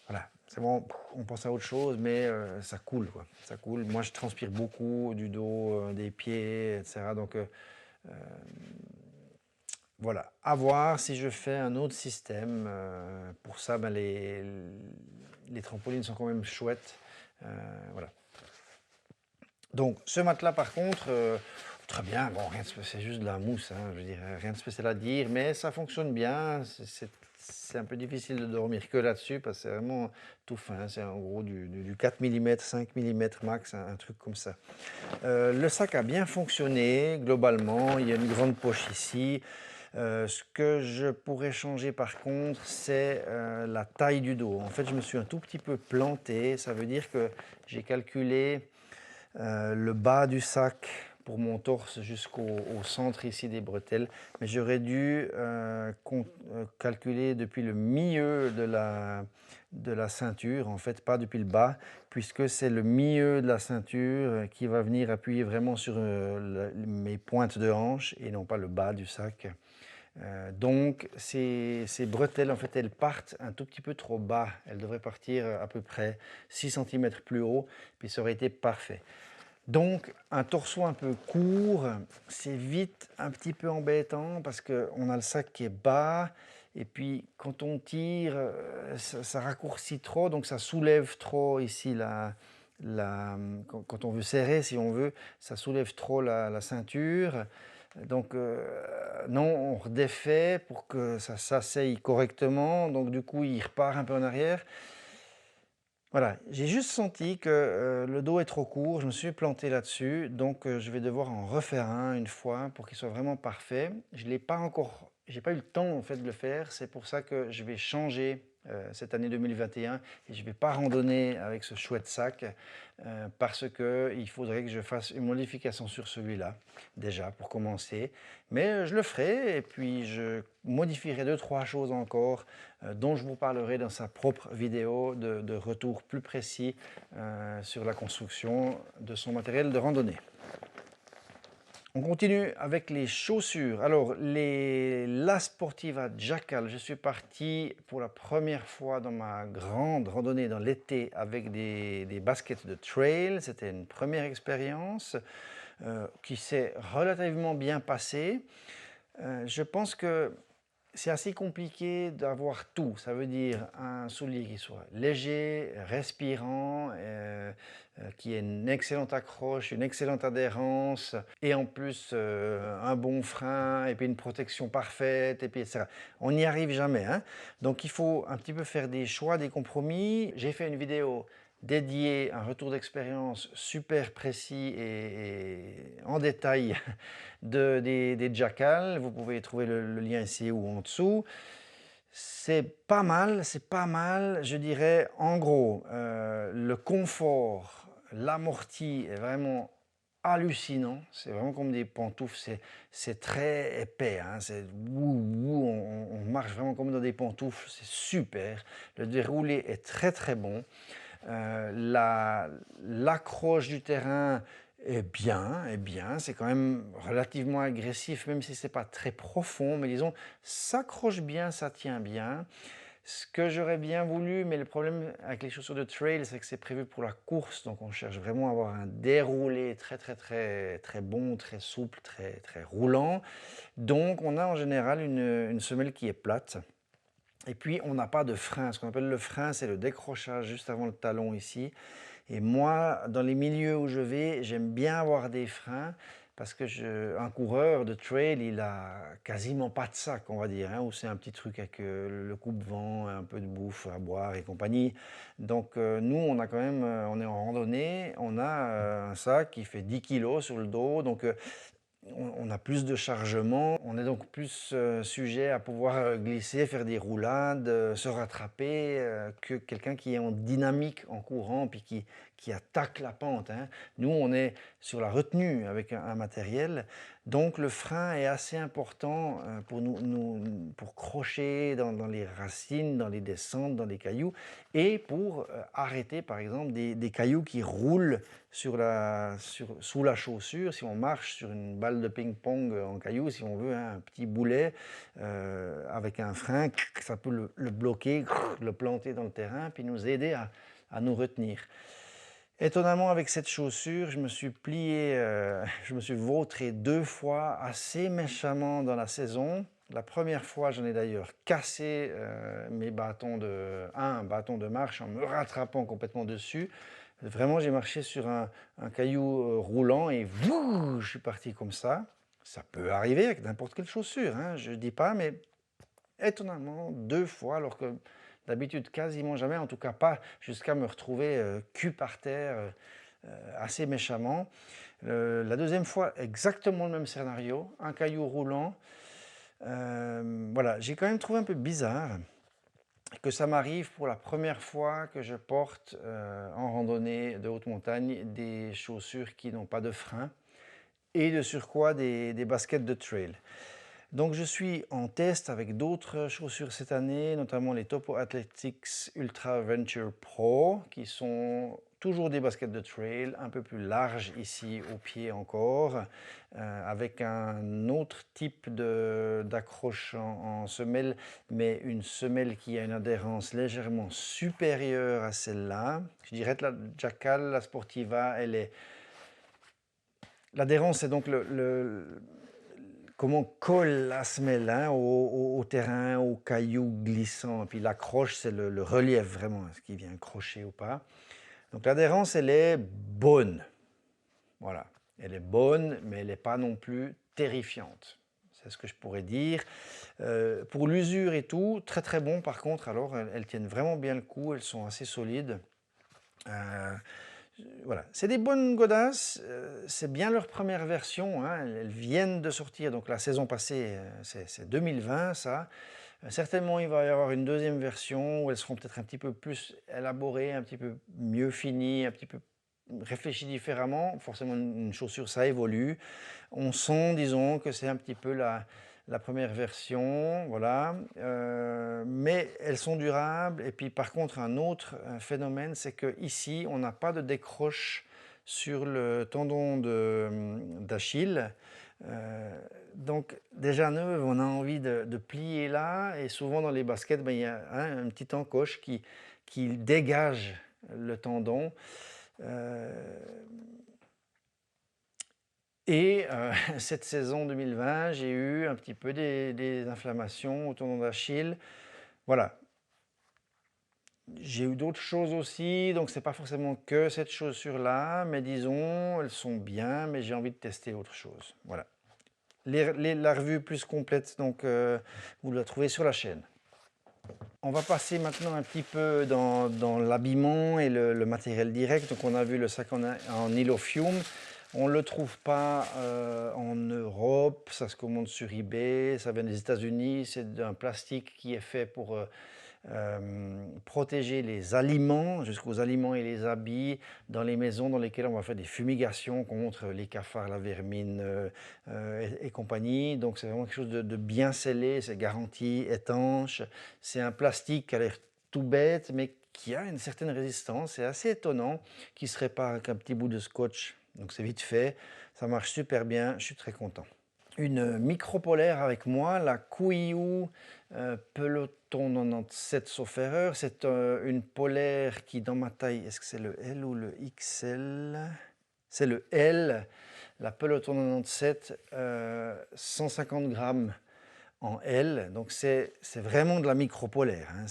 voilà, c'est bon, on pense à autre chose, mais ça coule, quoi. Ça coule. Moi, je transpire beaucoup du dos, des pieds, etc. Donc, voilà, à voir si je fais un autre système. Pour ça, les trampolines sont quand même chouettes. Voilà. Donc, ce matelas, par contre, très bien, bon, c'est juste de la mousse, hein, je veux dire, rien de spécial à dire, mais ça fonctionne bien. C'est un peu difficile de dormir que là-dessus parce que c'est vraiment tout fin. C'est en gros du 4 mm, 5 mm max, un truc comme ça. Le sac a bien fonctionné globalement. Il y a une grande poche ici. Ce que je pourrais changer par contre, c'est la taille du dos. En fait, je me suis un tout petit peu planté. Ça veut dire que j'ai calculé le bas du sac pour mon torse jusqu'au centre ici des bretelles, mais j'aurais dû calculer depuis le milieu de la ceinture, en fait pas depuis le bas, puisque c'est le milieu de la ceinture qui va venir appuyer vraiment sur mes pointes de hanche et non pas le bas du sac. Donc ces bretelles, en fait, elles partent un tout petit peu trop bas. Elles devraient partir à peu près 6 cm plus haut, puis ça aurait été parfait. Donc un torseau un peu court, c'est vite un petit peu embêtant parce qu'on a le sac qui est bas et puis quand on tire, ça raccourcit trop, donc ça soulève trop ici quand on veut serrer, si on veut, ça soulève trop la ceinture. Donc non, on redéfait pour que ça s'asseye correctement, donc du coup il repart un peu en arrière. Voilà, j'ai juste senti que le dos est trop court, je me suis planté là-dessus, donc je vais devoir en refaire un une fois pour qu'il soit vraiment parfait. Je l'ai pas encore, j'ai pas eu le temps en fait de le faire, c'est pour ça que je vais changer cette année 2021 et je vais pas randonner avec ce chouette sac parce que il faudrait que je fasse une modification sur celui-là déjà pour commencer. Mais je le ferai et puis je modifierai 2-3 choses encore dont je vous parlerai dans sa propre vidéo de retour plus précis sur la construction de son matériel de randonnée. On continue avec les chaussures. Alors, La Sportiva Jackal, je suis parti pour la première fois dans ma grande randonnée dans l'été avec des baskets de trail. C'était une première expérience qui s'est relativement bien passée. Je pense que c'est assez compliqué d'avoir tout. Ça veut dire un soulier qui soit léger, respirant, qui ait une excellente accroche, une excellente adhérence, et en plus un bon frein, et puis une protection parfaite, et puis etc. On n'y arrive jamais, hein. Donc il faut un petit peu faire des choix, des compromis. J'ai fait une vidéo dédiée, un retour d'expérience super précis et en détail des Jackal. Vous pouvez trouver le lien ici ou en dessous. C'est pas mal, je dirais. En gros, le confort, l'amorti est vraiment hallucinant. C'est vraiment comme des pantoufles, c'est très épais, hein. On marche vraiment comme dans des pantoufles, c'est super. Le déroulé est très bon. L'accroche du terrain est bien, c'est quand même relativement agressif, même si c'est pas très profond, mais disons, s'accroche bien, ça tient bien. Ce que j'aurais bien voulu, mais le problème avec les chaussures de trail, c'est que c'est prévu pour la course, donc on cherche vraiment à avoir un déroulé très bon, très souple, très roulant. Donc on a en général une semelle qui est plate. Et puis, on n'a pas de frein. Ce qu'on appelle le frein, c'est le décrochage juste avant le talon ici. Et moi, dans les milieux où je vais, j'aime bien avoir des freins parce que un coureur de trail, il a quasiment pas de sac, on va dire, hein, ou c'est un petit truc avec le coupe-vent, un peu de bouffe à boire et compagnie. Donc, nous, on a quand même, on est en randonnée, on a un sac qui fait 10 kilos sur le dos. Donc, on a plus de chargement, on est donc plus sujet à pouvoir glisser, faire des roulades, se rattraper que quelqu'un qui est en dynamique en courant puis qui attaque la pente, hein. Nous, on est sur la retenue avec un matériel, donc le frein est assez important pour pour crocher dans les racines, dans les descentes, dans les cailloux, et pour arrêter par exemple des cailloux qui roulent sous la chaussure. Si on marche sur une balle de ping-pong en caillou, si on veut, hein, un petit boulet avec un frein, ça peut le bloquer, le planter dans le terrain, puis nous aider à nous retenir. Étonnamment, avec cette chaussure, je me suis plié, je me suis vautré 2 fois assez méchamment dans la saison. La première fois, j'en ai d'ailleurs cassé un bâton de marche en me rattrapant complètement dessus. Vraiment, j'ai marché sur un caillou roulant et je suis parti comme ça. Ça peut arriver avec n'importe quelle chaussure, hein, je ne dis pas, mais étonnamment, 2 fois, alors que d'habitude quasiment jamais, en tout cas pas jusqu'à me retrouver cul par terre assez méchamment. La deuxième fois, exactement le même scénario, un caillou roulant. Voilà, j'ai quand même trouvé un peu bizarre que ça m'arrive pour la première fois que je porte en randonnée de haute montagne des chaussures qui n'ont pas de frein et de surcroît des baskets de trail. Donc je suis en test avec d'autres chaussures cette année, notamment les Topo Athletics Ultra Venture Pro, qui sont toujours des baskets de trail, un peu plus larges ici au pied encore, avec un autre type d'accroche en semelle, mais une semelle qui a une adhérence légèrement supérieure à celle-là. Je dirais que la Jackal, la Sportiva, l'adhérence est donc comment on colle la semelle, hein, au terrain, aux cailloux glissants. Et puis l'accroche, c'est le relief vraiment, ce qui vient crocher ou pas. Donc l'adhérence, elle est bonne. Voilà, elle est bonne, mais elle n'est pas non plus terrifiante. C'est ce que je pourrais dire. Pour l'usure et tout, très bon par contre. Alors, elles tiennent vraiment bien le coup, elles sont assez solides. Voilà, c'est des bonnes godasses, c'est bien leur première version, hein, elles viennent de sortir, donc la saison passée, c'est 2020 ça. Certainement il va y avoir une deuxième version où elles seront peut-être un petit peu plus élaborées, un petit peu mieux finies, un petit peu réfléchies différemment. Forcément une chaussure ça évolue. On sent, disons, que c'est un petit peu la première version, voilà, mais elles sont durables. Et puis par contre, un autre phénomène, c'est qu'ici, on n'a pas de décroche sur le tendon d'Achille. Donc déjà neuve, on a envie de plier là, et souvent dans les baskets, ben, il y a une petite encoche qui dégage le tendon. Et cette saison 2020, j'ai eu un petit peu des inflammations au tendon d'Achille. Voilà. J'ai eu d'autres choses aussi, donc c'est pas forcément que cette chaussure-là, mais disons, elles sont bien, mais j'ai envie de tester autre chose. Voilà. La revue plus complète, donc vous la trouvez sur la chaîne. On va passer maintenant un petit peu dans l'habillement et le matériel direct. Donc on a vu le sac en nylophium. On ne le trouve pas en Europe, ça se commande sur eBay, ça vient des États-Unis, c'est un plastique qui est fait pour protéger les aliments, jusqu'aux aliments et les habits dans les maisons dans lesquelles on va faire des fumigations contre les cafards, la vermine et compagnie. Donc c'est vraiment quelque chose de bien scellé, c'est garanti, étanche. C'est un plastique qui a l'air tout bête, mais qui a une certaine résistance. C'est assez étonnant, qui se répare avec un petit bout de scotch. Donc c'est vite fait, ça marche super bien, je suis très content. Une micro-polaire avec moi, la Kuiu Peloton 97 sauf erreur. C'est une polaire qui dans ma taille, est-ce que c'est le L ou le XL? C'est le L, la Peloton 97, 150 grammes en L. Donc c'est vraiment de la micro-polaire, hein.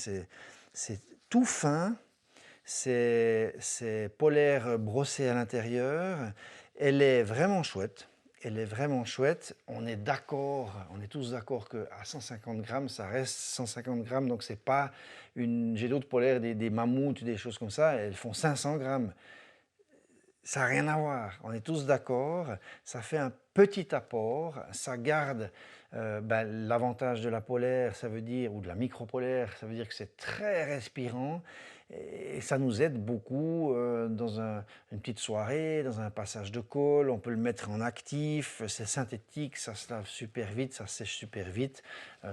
C'est tout fin. C'est polaire brossé à l'intérieur. Elle est vraiment chouette. Elle est vraiment chouette. On est d'accord, on est tous d'accord qu'à 150 grammes, ça reste 150 grammes. Donc c'est pas une. J'ai d'autres polaires, des mammouths, des choses comme ça. Elles font 500 grammes. Ça n'a rien à voir, on est tous d'accord, ça fait un petit apport, ça garde l'avantage de la polaire, ça veut dire, ou de la micro-polaire, ça veut dire que c'est très respirant, et ça nous aide beaucoup dans une petite soirée, dans un passage de col, on peut le mettre en actif, c'est synthétique, ça se lave super vite, ça sèche super vite,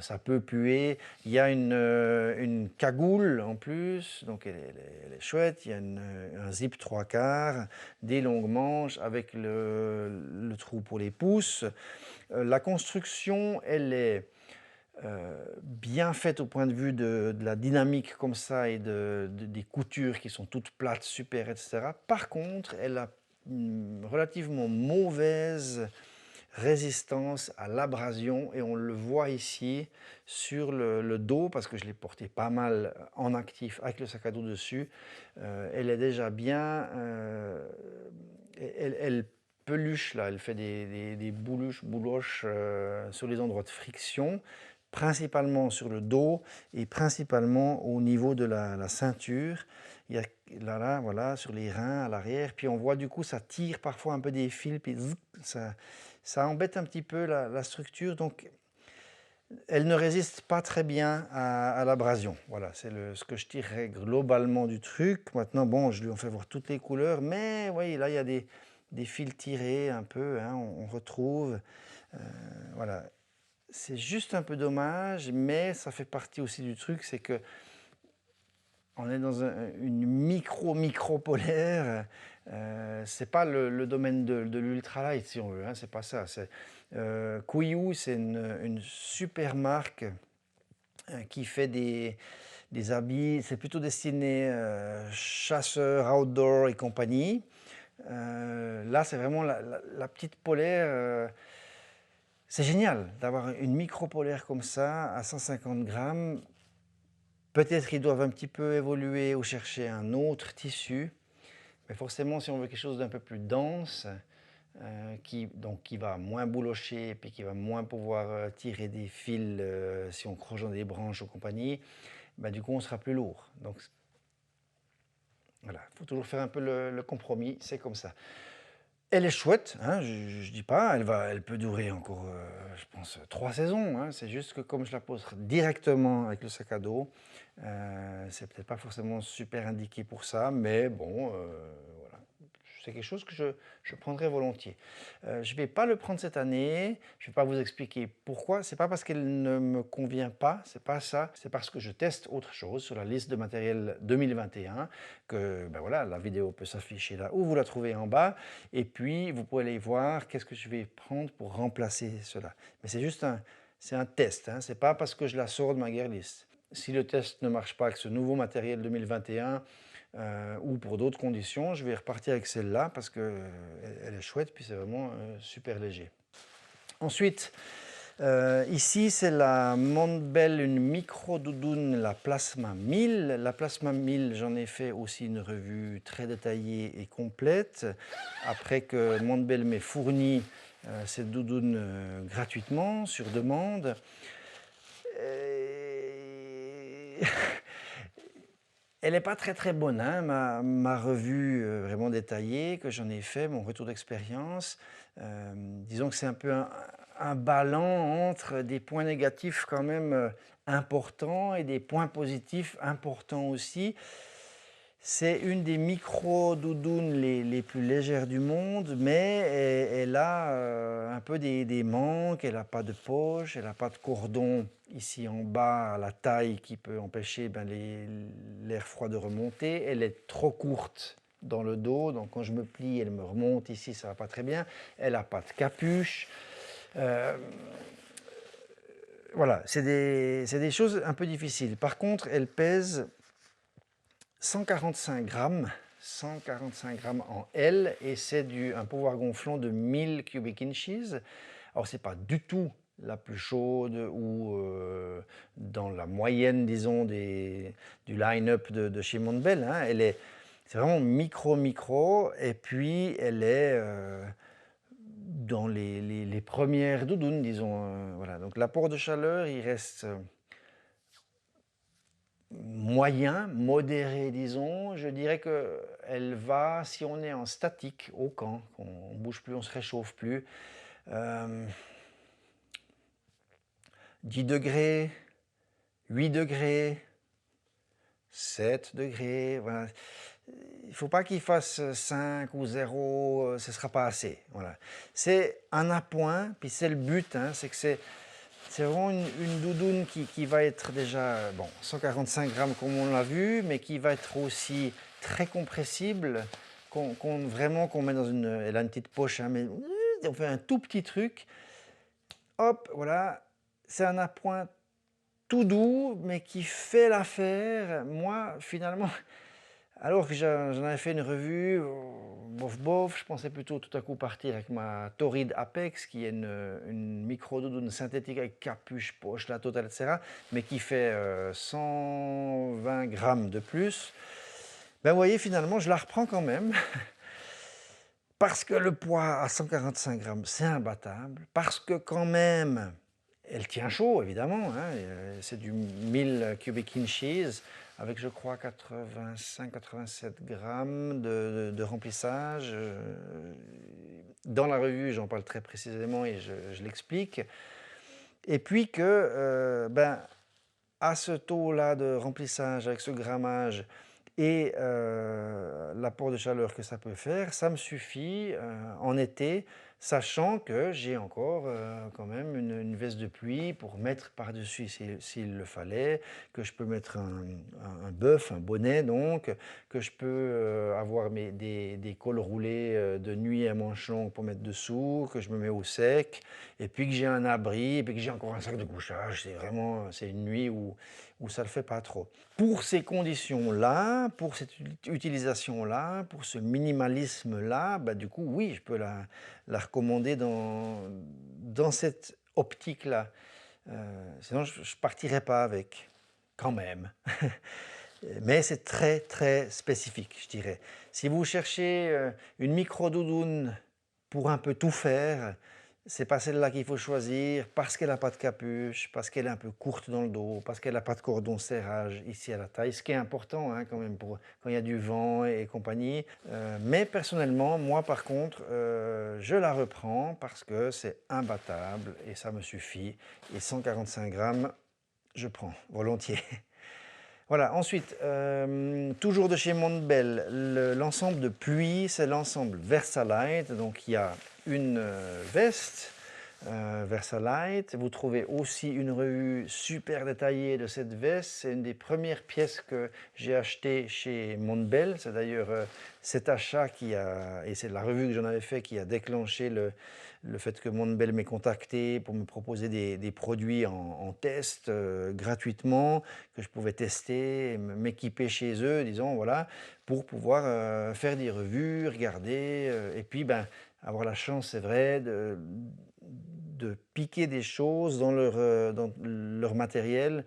ça peut puer. Il y a une cagoule en plus, donc elle est chouette, il y a un zip 3/4, des longues manches avec le trou pour les pouces. La construction, elle est bien faite au point de vue de la dynamique comme ça et des coutures qui sont toutes plates, super, etc. Par contre, elle a une relativement mauvaise résistance à l'abrasion, et on le voit ici sur le dos parce que je l'ai porté pas mal en actif avec le sac à dos dessus. Elle est déjà bien, elle peluche là, elle fait des bouloches sur les endroits de friction, principalement sur le dos et principalement au niveau de la ceinture. Il y a là, voilà, sur les reins à l'arrière, puis on voit du coup ça tire parfois un peu des fils, puis ça embête un petit peu la structure, donc elle ne résiste pas très bien à l'abrasion. Voilà, c'est ce que je tirerais globalement du truc. Maintenant, bon, je lui en fais voir toutes les couleurs, mais oui, là, il y a des fils tirés un peu, hein, on retrouve. Voilà, c'est juste un peu dommage, mais ça fait partie aussi du truc, c'est que on est dans une micro polaire. C'est pas le domaine de l'ultralight si on veut, hein, c'est pas ça. Kuiu, c'est une super marque qui fait des habits, c'est plutôt destiné chasseurs, outdoor et compagnie. Là, c'est vraiment la petite polaire. C'est génial d'avoir une micro polaire comme ça à 150 grammes. Peut-être qu'ils doivent un petit peu évoluer ou chercher un autre tissu, mais forcément, si on veut quelque chose d'un peu plus dense, qui va moins boulocher et puis qui va moins pouvoir tirer des fils si on croche dans des branches ou compagnie, du coup, on sera plus lourd. Donc, voilà, il faut toujours faire un peu le compromis, c'est comme ça. Elle est chouette, hein, je ne dis pas, elle peut durer encore, je pense, 3 saisons, hein. C'est juste que comme je la pose directement avec le sac à dos, c'est peut-être pas forcément super indiqué pour ça, mais bon, voilà. C'est quelque chose que je prendrais volontiers. Je ne vais pas le prendre cette année, je ne vais pas vous expliquer pourquoi. Ce n'est pas parce qu'elle ne me convient pas, c'est pas ça. C'est parce que je teste autre chose sur la liste de matériel 2021 que ben voilà, la vidéo peut s'afficher là ou vous la trouvez en bas. Et puis vous pouvez aller voir qu'est-ce que je vais prendre pour remplacer cela. Mais c'est juste c'est un test, hein. Ce n'est pas parce que je la sors de ma gear list. Si le test ne marche pas avec ce nouveau matériel 2021, ou pour d'autres conditions, je vais repartir avec celle-là parce qu'elle elle est chouette, puis c'est vraiment super léger. Ensuite, ici c'est la Montbell, une micro doudoune, la Plasma 1000. La Plasma 1000, j'en ai fait aussi une revue très détaillée et complète. Après que Montbell m'ait fourni cette doudoune gratuitement, sur demande. Elle n'est pas très très bonne, hein, ma revue vraiment détaillée que j'en ai fait, mon retour d'expérience. Disons que c'est un peu un ballon entre des points négatifs quand même importants et des points positifs importants aussi. C'est une des micro-doudounes les plus légères du monde, mais elle a un peu des manques. Elle n'a pas de poche, elle n'a pas de cordon ici en bas à la taille qui peut empêcher l'air froid de remonter. Elle est trop courte dans le dos, donc quand je me plie, elle me remonte ici, ça ne va pas très bien. Elle n'a pas de capuche. Voilà, c'est des choses un peu difficiles. Par contre, elle pèse 145 grammes, 145 grammes en L, et c'est un pouvoir gonflant de 1000 cubic inches. Alors c'est pas du tout la plus chaude ou dans la moyenne, disons, du line-up de chez Montbell, hein. C'est vraiment micro, et puis elle est dans les premières doudounes, disons. Voilà. Donc l'apport de chaleur, il reste moyen, modéré, disons. Je dirais qu'elle va, si on est en statique au camp, qu'on ne bouge plus, on ne se réchauffe plus, 10 degrés, 8 degrés, 7 degrés, voilà. Il ne faut pas qu'il fasse 5 ou 0, ce ne sera pas assez. Voilà. C'est un appoint, puis c'est le but, hein, c'est que c'est vraiment une doudoune qui va être déjà, bon, 145 grammes comme on l'a vu, mais qui va être aussi très compressible, vraiment qu'on met dans une... Elle a une petite poche, hein, mais on fait un tout petit truc. Hop, voilà, c'est un appoint tout doux, mais qui fait l'affaire. Moi, finalement, alors que j'en avais fait une revue, bof, je pensais plutôt tout à coup partir avec ma Torrid Apex, qui est une micro-doudoune synthétique avec capuche, poche, la totale, etc., mais qui fait 120 grammes de plus. Ben vous voyez, finalement, je la reprends quand même, parce que le poids à 145 grammes, c'est imbattable, parce que quand même, elle tient chaud, évidemment, hein, c'est du 1000 cubic inches, avec je crois 85-87 grammes de remplissage. Dans la revue, j'en parle très précisément et je l'explique. Et puis que, à ce taux-là de remplissage, avec ce grammage, et l'apport de chaleur que ça peut faire, ça me suffit en été, sachant que j'ai encore quand même une veste de pluie pour mettre par-dessus s'il le fallait, que je peux mettre un buff, un bonnet donc, que je peux avoir des cols roulés de nuit à manches longues pour mettre dessous, que je me mets au sec, et puis que j'ai un abri, et puis que j'ai encore un sac de couchage. C'est une nuit où ça ne le fait pas trop. Pour ces conditions-là, pour cette utilisation-là, pour ce minimalisme-là, du coup, oui, je peux la recommander dans cette optique-là. Sinon, je ne partirais pas avec, quand même. Mais c'est très, très spécifique, je dirais. Si vous cherchez une micro-doudoune pour un peu tout faire, c'est pas celle-là qu'il faut choisir parce qu'elle n'a pas de capuche, parce qu'elle est un peu courte dans le dos, parce qu'elle n'a pas de cordon serrage ici à la taille, ce qui est important hein, quand même pour quand il y a du vent et compagnie. Mais personnellement, moi par contre, je la reprends parce que c'est imbattable et ça me suffit. Et 145 grammes, je prends volontiers. Voilà, ensuite, toujours de chez Montbel, l'ensemble de pluie, c'est l'ensemble Versalite. Donc il y a une veste Versalite. Vous trouvez aussi une revue super détaillée de cette veste. C'est une des premières pièces que j'ai achetées chez Montbel. C'est d'ailleurs cet achat et c'est la revue que j'en avais fait qui a déclenché le fait que Montbel m'ait contacté pour me proposer des produits en test gratuitement, que je pouvais tester, et m'équiper chez eux, disons, voilà, pour pouvoir faire des revues, regarder, et puis ben, avoir la chance, c'est vrai, de piquer des choses dans leur matériel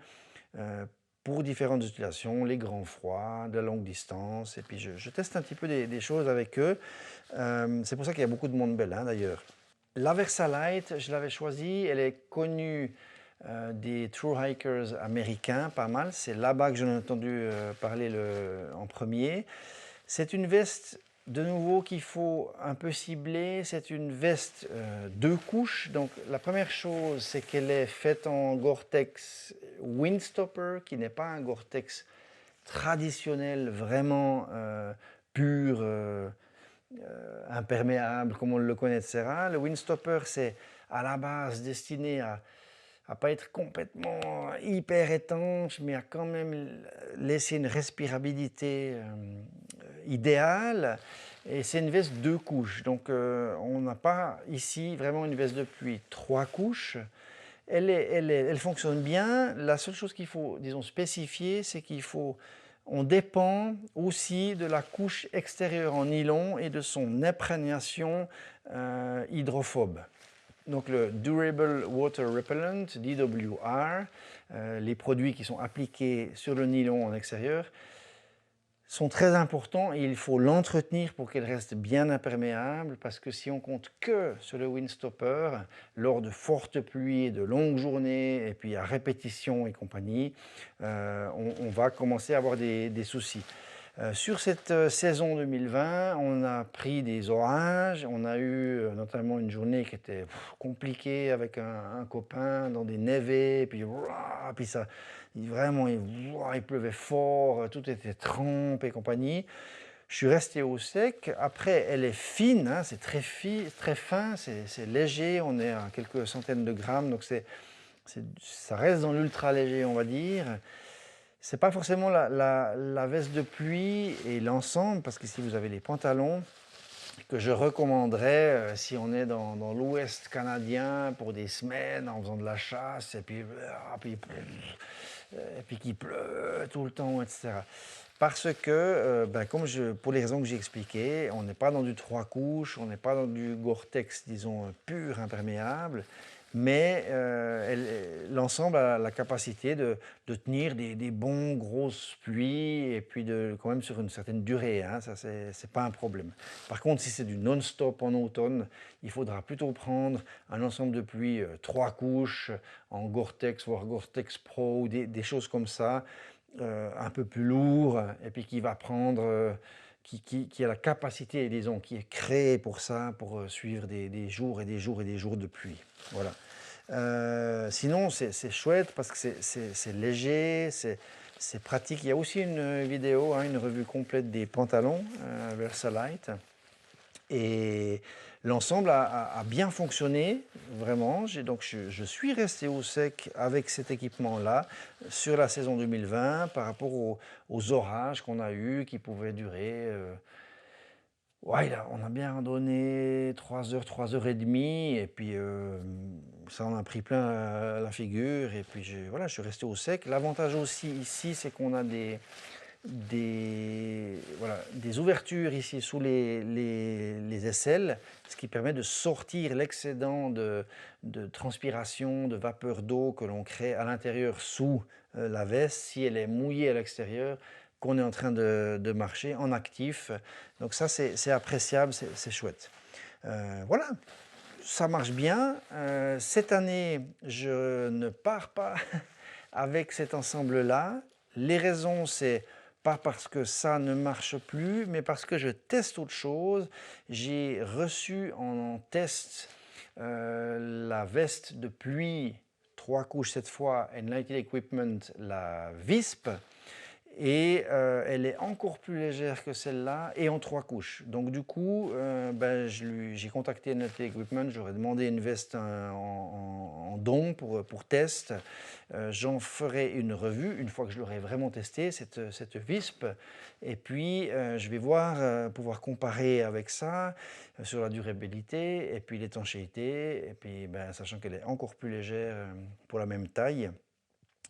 euh, pour différentes utilisations, les grands froids, de la longue distance, et puis je teste un petit peu des choses avec eux. C'est pour ça qu'il y a beaucoup de Montbel, hein, d'ailleurs. La Versalite, je l'avais choisie, elle est connue des true hikers américains, pas mal. C'est là-bas que j'en ai entendu parler en premier. C'est une veste, de nouveau, qu'il faut un peu cibler. C'est une veste deux couches. Donc la première chose, c'est qu'elle est faite en Gore-Tex Windstopper, qui n'est pas un Gore-Tex traditionnel, vraiment pur, imperméable, comme on le connaît, etc. Le Windstopper, c'est à la base destiné à pas être complètement hyper étanche, mais à quand même laisser une respirabilité idéale. Et c'est une veste deux couches. Donc on n'a pas ici vraiment une veste de pluie trois couches. Elle fonctionne bien. La seule chose qu'il faut, disons, spécifier, c'est on dépend aussi de la couche extérieure en nylon et de son imprégnation hydrophobe. Donc le Durable Water Repellent, DWR, les produits qui sont appliqués sur le nylon en extérieur, sont très importants et il faut l'entretenir pour qu'elle reste bien imperméable, parce que si on compte que sur le Windstopper, lors de fortes pluies, de longues journées, et puis à répétition et compagnie, on va commencer à avoir des soucis. Sur cette saison 2020, on a pris des orages, on a eu notamment une journée qui était compliquée avec un copain dans des névés, puis ça, vraiment, il pleuvait fort, tout était trempe et compagnie. Je suis resté au sec. Après, elle est fine, hein, c'est très fin, c'est léger, on est à quelques centaines de grammes, donc ça reste dans l'ultra léger, on va dire. C'est pas forcément la veste de pluie et l'ensemble, parce que si vous avez les pantalons, que je recommanderais si on est dans l'Ouest canadien pour des semaines en faisant de la chasse et puis qu'il pleut tout le temps, etc. Parce que, pour les raisons que j'ai expliquées, on n'est pas dans du trois couches, on n'est pas dans du Gore-Tex, disons, pur, imperméable, mais l'ensemble a la capacité de tenir des bons grosses pluies et puis quand même sur une certaine durée, hein, ça c'est pas un problème. Par contre, si c'est du non-stop en automne, il faudra plutôt prendre un ensemble de pluies trois couches en Gore-Tex, voire Gore-Tex Pro, des choses comme ça, un peu plus lourd, et puis qui va prendre, qui a la capacité, disons, qui est créé pour ça, pour suivre des jours et des jours et des jours de pluie. Voilà. Sinon, c'est chouette parce que c'est léger, c'est pratique. Il y a aussi une vidéo, hein, une revue complète des pantalons Versalite. Et l'ensemble a bien fonctionné, vraiment. Donc je suis resté au sec avec cet équipement-là sur la saison 2020 par rapport aux orages qu'on a eus qui pouvaient durer. Ouais, on a bien donné 3 heures et demie, et puis ça en a pris plein la figure, et puis voilà, je suis resté au sec. L'avantage aussi ici, c'est qu'on a des ouvertures ici sous les aisselles, ce qui permet de sortir l'excédent de transpiration, de vapeur d'eau que l'on crée à l'intérieur sous la veste, si elle est mouillée à l'extérieur, qu'on est en train de marcher en actif. Donc ça, c'est appréciable, c'est chouette. Voilà, ça marche bien. Cette année, je ne pars pas avec cet ensemble-là. Les raisons, c'est pas parce que ça ne marche plus, mais parce que je teste autre chose. J'ai reçu en test la veste de pluie, trois couches cette fois, Enlighted Equipment, la Visp. Et elle est encore plus légère que celle-là et en 3 couches. Donc du coup, ben, j'ai contacté NLT Equipment, j'aurais demandé une veste en don pour test. J'en ferai une revue une fois que je l'aurai vraiment testé, cette Visp. Et puis, je vais voir, pouvoir comparer avec ça sur la durabilité et puis l'étanchéité. Et puis, ben, sachant qu'elle est encore plus légère pour la même taille.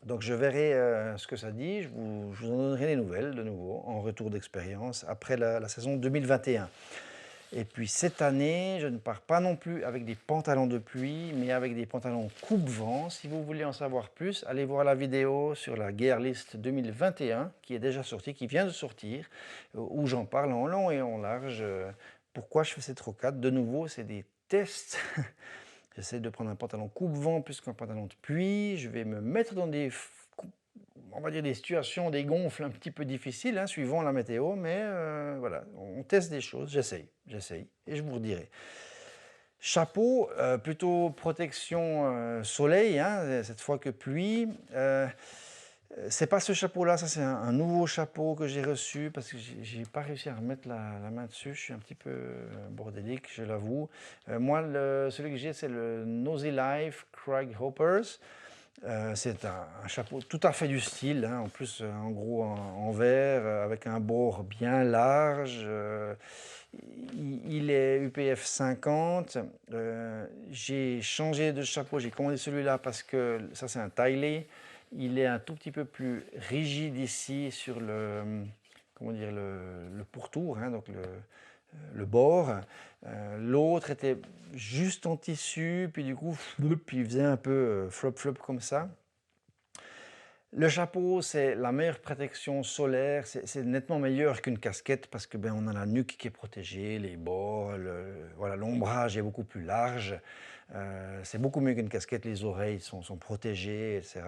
Donc je verrai ce que ça dit, je vous en donnerai des nouvelles de nouveau en retour d'expérience après la saison 2021. Et puis cette année, je ne pars pas non plus avec des pantalons de pluie, mais avec des pantalons coupe-vent. Si vous voulez en savoir plus, allez voir la vidéo sur la Gear List 2021 qui est déjà sortie, qui vient de sortir, où j'en parle en long et en large. Pourquoi je fais cette rocade? De nouveau, c'est des tests. J'essaie de prendre un pantalon coupe-vent plus qu'un pantalon de pluie. Je vais me mettre dans on va dire des situations, des gonfles un petit peu difficiles, hein, suivant la météo, mais voilà, on teste des choses, j'essaye, et je vous redirai. Chapeau, plutôt protection soleil, hein, cette fois que pluie. C'est pas ce chapeau-là, ça c'est un nouveau chapeau que j'ai reçu parce que j'ai pas réussi à remettre la main dessus, je suis un petit peu bordélique, je l'avoue. Moi, celui que j'ai, c'est le Nosy Life Craig Hoppers. C'est un chapeau tout à fait du style, hein, en plus en gros en verre, avec un bord bien large. Il est UPF 50. J'ai changé de chapeau, j'ai commandé celui-là parce que ça c'est un taillé. Il est un tout petit peu plus rigide ici sur comment dire, le pourtour, hein, donc le bord. L'autre était juste en tissu, puis du coup, il faisait un peu flop-flop comme ça. Le chapeau, c'est la meilleure protection solaire, c'est nettement meilleur qu'une casquette parce que ben, on a la nuque qui est protégée, les bords, voilà, l'ombrage est beaucoup plus large. C'est beaucoup mieux qu'une casquette, les oreilles sont protégées, etc.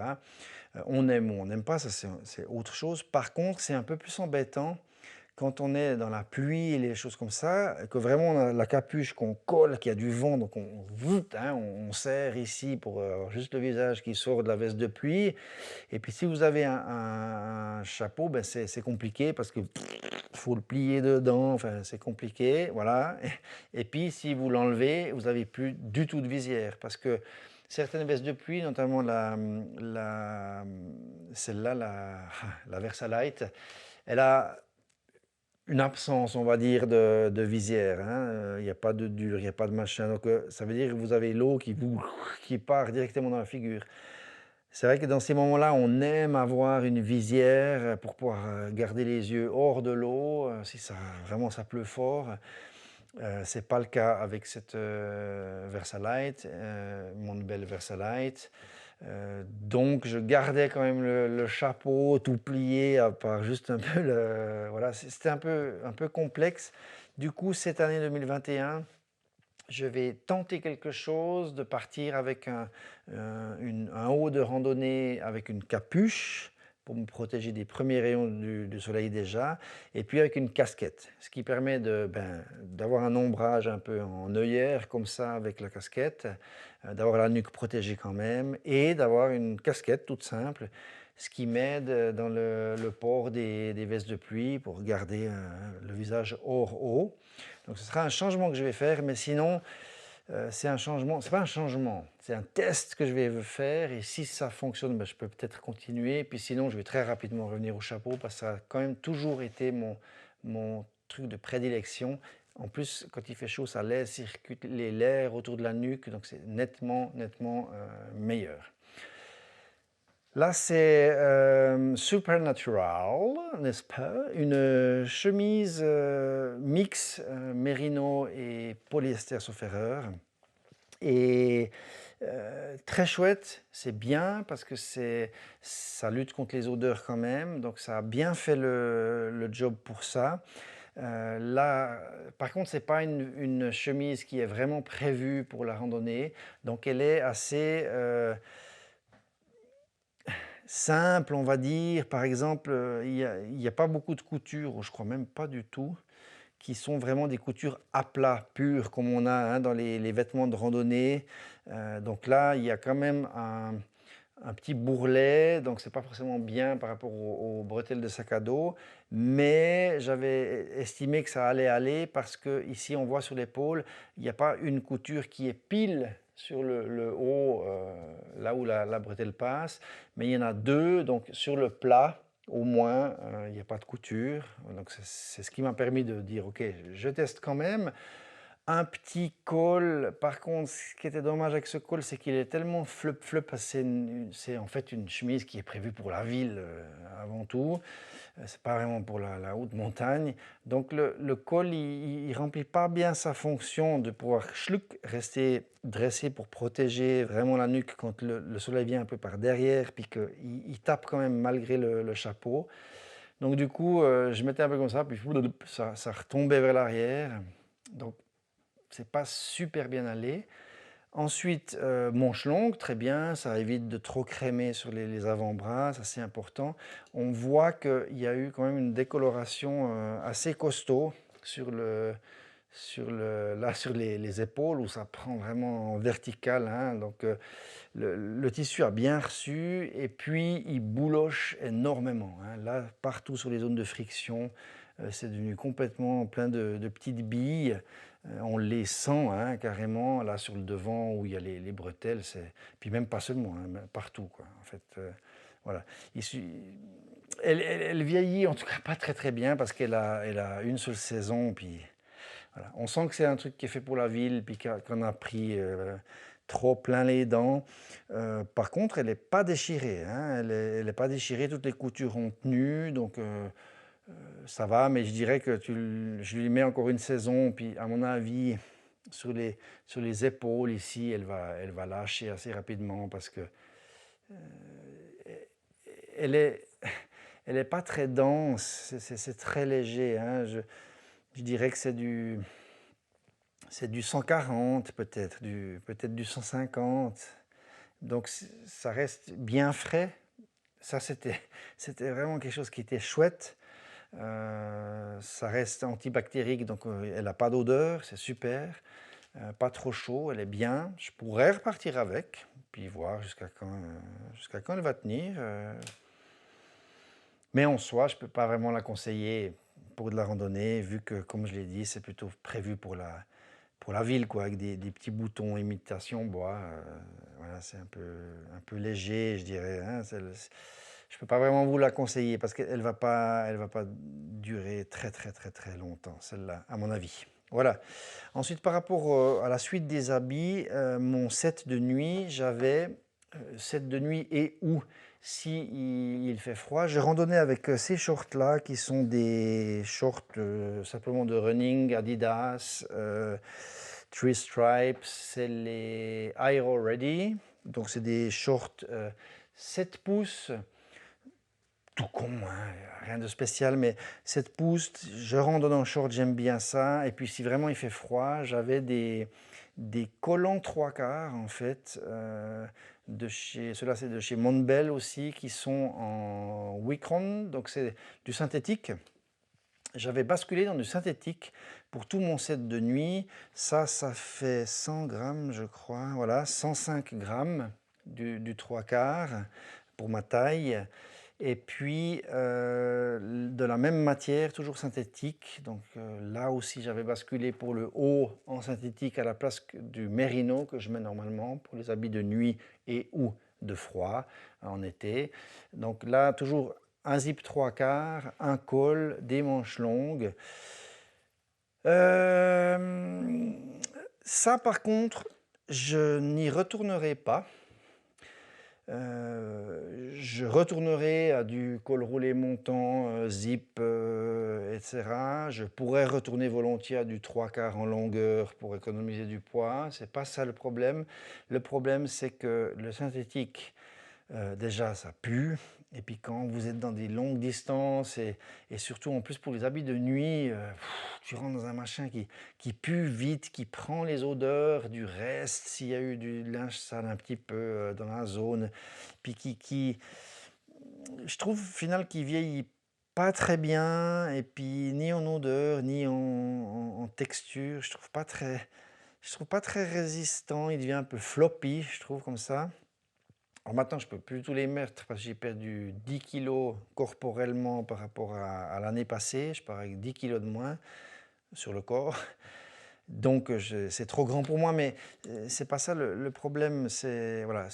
On aime ou on n'aime pas, ça c'est autre chose. Par contre, c'est un peu plus embêtant quand on est dans la pluie et les choses comme ça, que vraiment on a la capuche qu'on colle, qu'il y a du vent, donc on serre ici pour avoir juste le visage qui sort de la veste de pluie. Et puis si vous avez un chapeau, ben c'est compliqué parce que faut le plier dedans, enfin c'est compliqué, voilà. Et puis si vous l'enlevez, vous n'avez plus du tout de visière parce que certaines vestes de pluie, notamment celle-là, la Versalite, elle a une absence, on va dire, de visière. Hein. Il n'y a pas de dur, il n'y a pas de machin. Donc ça veut dire que vous avez l'eau qui part directement dans la figure. C'est vrai que dans ces moments-là, on aime avoir une visière pour pouvoir garder les yeux hors de l'eau, si vraiment ça pleut fort. Ce n'est pas le cas avec cette Versalite, mon belle Versalite. Donc je gardais quand même le chapeau tout plié, à part juste un peu voilà, c'était un peu complexe. Du coup, cette année 2021, je vais tenter quelque chose, de partir avec un haut de randonnée avec une capuche pour me protéger des premiers rayons du soleil déjà, et puis avec une casquette, ce qui permet d'avoir un ombrage un peu en œillère comme ça avec la casquette, d'avoir la nuque protégée quand même, et d'avoir une casquette toute simple, ce qui m'aide dans le port des vestes de pluie pour garder le visage hors eau. Donc ce sera un changement que je vais faire, mais sinon c'est un changement, c'est pas un changement, c'est un test que je vais faire et si ça fonctionne, ben, je peux peut-être continuer. Puis sinon, je vais très rapidement revenir au chapeau parce que ça a quand même toujours été mon truc de prédilection. En plus, quand il fait chaud, ça laisse circuler l'air autour de la nuque, donc c'est nettement meilleur. Là, c'est Supernatural, n'est-ce pas? Une chemise mix mérino et polyester sauf erreur. Et très chouette, c'est bien parce que ça lutte contre les odeurs quand même, donc ça a bien fait le job pour ça. Là, par contre, c'est pas une chemise qui est vraiment prévue pour la randonnée, donc elle est assez simple, on va dire. Par exemple, il y a pas beaucoup de coutures, ou je crois même pas du tout, qui sont vraiment des coutures à plat, pures, comme on a hein, dans les vêtements de randonnée. Donc là, il y a quand même un petit bourrelet, donc c'est pas forcément bien par rapport aux bretelles de sac à dos, mais j'avais estimé que ça allait aller parce que ici on voit sur l'épaule, il n'y a pas une couture qui est pile sur le haut, là où la bretelle passe, mais il y en a deux, donc sur le plat, au moins, il n'y a pas de couture. Donc c'est ce qui m'a permis de dire, ok, je teste quand même. Un petit col, par contre, ce qui était dommage avec ce col, c'est qu'il est tellement fleup-fleup, parce que c'est en fait une chemise qui est prévue pour la ville avant tout. C'est pas vraiment pour la haute montagne. Donc le col, il remplit pas bien sa fonction de pouvoir rester dressé pour protéger vraiment la nuque quand le soleil vient un peu par derrière, puis qu'il tape quand même malgré le chapeau. Donc du coup, je mettais un peu comme ça, puis ça retombait vers l'arrière. Donc c'est pas super bien allé. Ensuite, manche longue, très bien, ça évite de trop crémer sur les avant-bras, ça c'est important. On voit qu'il y a eu quand même une décoloration assez costaud sur sur les épaules où ça prend vraiment en vertical, hein. Donc le tissu a bien reçu et puis il bouloche énormément, hein. Là, partout sur les zones de friction, c'est devenu complètement plein de petites billes. On les sent, hein, carrément, là sur le devant où il y a les bretelles, puis même pas seulement, hein, mais partout, quoi, en fait. Voilà. Il elle vieillit en tout cas pas très très bien parce elle a une seule saison, puis voilà. On sent que c'est un truc qui est fait pour la ville, puis qu'on a pris trop plein les dents. Par contre, elle n'est pas déchirée, hein, elle est pas déchirée, toutes les coutures ont tenu, donc ça va, mais je dirais que je lui mets encore une saison, puis à mon avis, sur sur les épaules ici, elle va lâcher assez rapidement parce que elle est, elle est pas très dense, c'est très léger, hein. Je dirais que c'est du 140 peut-être, peut-être du 150. Donc ça reste bien frais. Ça, c'était vraiment quelque chose qui était chouette. Ça reste antibactérique, donc elle n'a pas d'odeur, c'est super. Pas trop chaud, elle est bien. Je pourrais repartir avec, puis voir jusqu'à quand elle va tenir. Mais en soi, je ne peux pas vraiment la conseiller pour de la randonnée, vu que, comme je l'ai dit, c'est plutôt prévu pour la ville, quoi, avec des petits boutons imitation bois. Voilà, c'est un peu léger, je dirais, hein. Je ne peux pas vraiment vous la conseiller parce qu'elle elle va pas durer très très très très longtemps, celle-là, à mon avis. Voilà. Ensuite, par rapport à la suite des habits, mon set de nuit, j'avais set de nuit et ou si il fait froid, je randonnais avec ces shorts-là qui sont des shorts simplement de running Adidas, Three Stripes, c'est les Aero Ready. Donc c'est des shorts 7 pouces, tout con, hein, rien de spécial, mais 7 pouces, je randonne en short, j'aime bien ça. Et puis si vraiment il fait froid, j'avais des collants trois quarts en fait, ceux-là c'est de chez Montbell aussi, qui sont en Wicron, donc c'est du synthétique. J'avais basculé dans du synthétique pour tout mon set de nuit. Ça fait 100 grammes, je crois. Voilà, 105 grammes du 3 quarts pour ma taille. Et puis, de la même matière, toujours synthétique. Donc là aussi, j'avais basculé pour le haut en synthétique à la place du mérino que je mets normalement pour les habits de nuit et ou de froid en été. Donc là, toujours un zip 3 quarts, un col, des manches longues. Euh, Ça, par contre, je n'y retournerai pas. Je retournerai à du col roulé montant, zip, etc. Je pourrais retourner volontiers à du 3 quarts en longueur pour économiser du poids. C'est pas ça le problème. Le problème, c'est que le synthétique, déjà, ça pue. Et puis quand vous êtes dans des longues distances et surtout en plus pour les habits de nuit, tu rentres dans un machin qui pue vite, qui prend les odeurs du reste, s'il y a eu du linge sale un petit peu dans la zone, puis je trouve au final qu'il vieillit pas très bien, et puis ni en odeur, ni en texture, je trouve pas très résistant, il devient un peu floppy, je trouve comme ça. Alors maintenant, je ne peux plus tous les mettre parce que j'ai perdu 10 kilos corporellement par rapport à l'année passée. Je pars avec 10 kilos de moins sur le corps. Donc c'est trop grand pour moi, mais c'est pas ça le problème, c'est voilà,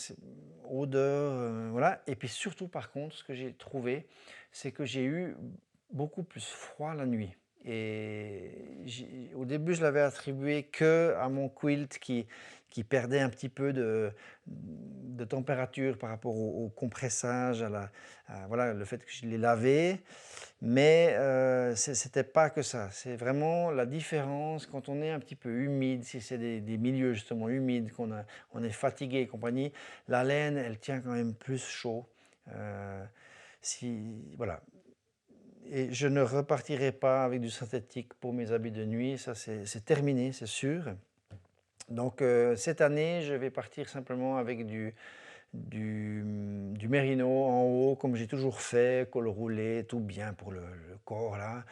odeur, voilà. Et puis surtout par contre, ce que j'ai trouvé, c'est que j'ai eu beaucoup plus froid la nuit. Et au début, je l'avais attribué que à mon quilt qui perdait un petit peu de température par rapport au compressage, voilà, le fait que je l'ai lavé. Mais c'était pas que ça. C'est vraiment la différence quand on est un petit peu humide, si c'est des milieux justement humides, on est fatigué et compagnie, la laine, elle tient quand même plus chaud. Euh, voilà. Et je ne repartirai pas avec du synthétique pour mes habits de nuit, ça c'est terminé, c'est sûr. Donc cette année, je vais partir simplement avec du mérino en haut, comme j'ai toujours fait, col roulé, tout bien pour le corps là,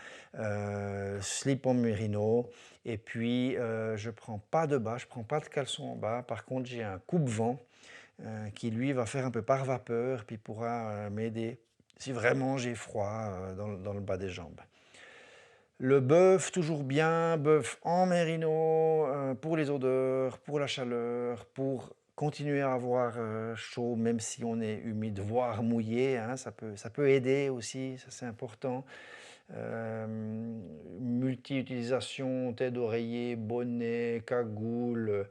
slip en mérino, et puis je prends pas de bas, je prends pas de caleçon en bas, par contre j'ai un coupe-vent qui lui va faire un peu par vapeur, puis pourra m'aider si vraiment j'ai froid dans le bas des jambes. Le bœuf, toujours bien, bœuf en mérino, pour les odeurs, pour la chaleur, pour continuer à avoir chaud, même si on est humide, voire mouillé, hein, ça peut aider aussi, ça c'est important. Multi-utilisation, tête d'oreiller, bonnet, cagoule,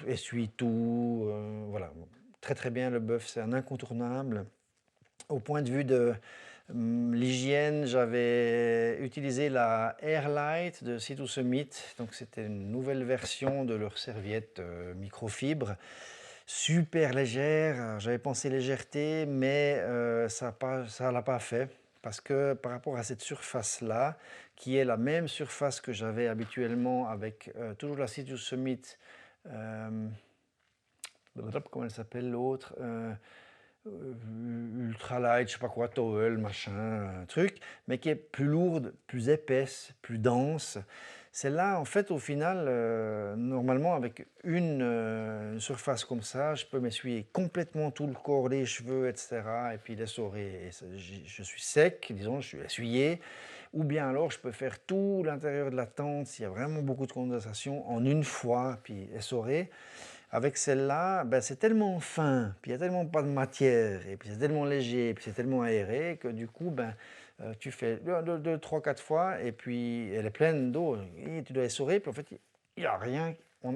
essuie-tout, voilà. Très très bien, le bœuf, c'est un incontournable. Au point de vue de l'hygiène, j'avais utilisé la Airlight de Sea to Summit, donc c'était une nouvelle version de leur serviette microfibre, super légère. J'avais pensé légèreté, mais ça ne l'a pas fait, parce que par rapport à cette surface-là, qui est la même surface que j'avais habituellement avec toujours la Sea to Summit, comment elle s'appelle l'autre ultralight, je sais pas quoi, towel, machin, truc, mais qui est plus lourde, plus épaisse, plus dense. Celle-là, en fait, au final, normalement, avec une surface comme ça, je peux m'essuyer complètement tout le corps, les cheveux, etc. Et puis les oreilles, je suis sec, disons, je suis essuyé. Ou bien alors, je peux faire tout l'intérieur de la tente, s'il y a vraiment beaucoup de condensation, en une fois, puis essorer. Avec celle-là, ben, c'est tellement fin, puis il n'y a tellement pas de matière, et puis c'est tellement léger, et puis c'est tellement aéré que du coup, ben, tu fais 2, 3, 4 fois, et puis elle est pleine d'eau, et tu dois essorer, puis en fait, il n'y a rien.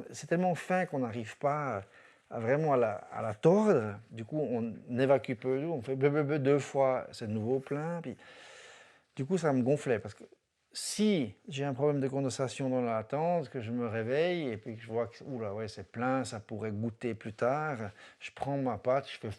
C'est tellement fin qu'on n'arrive pas vraiment à la tordre. Du coup, on évacue peu d'eau, on fait bleu, 2 fois, c'est de nouveau plein. Puis, du coup, ça me gonflait parce que si j'ai un problème de condensation dans la tente, que je me réveille et puis que je vois que oula, ouais, c'est plein, ça pourrait goûter plus tard, je prends ma pâte, je fais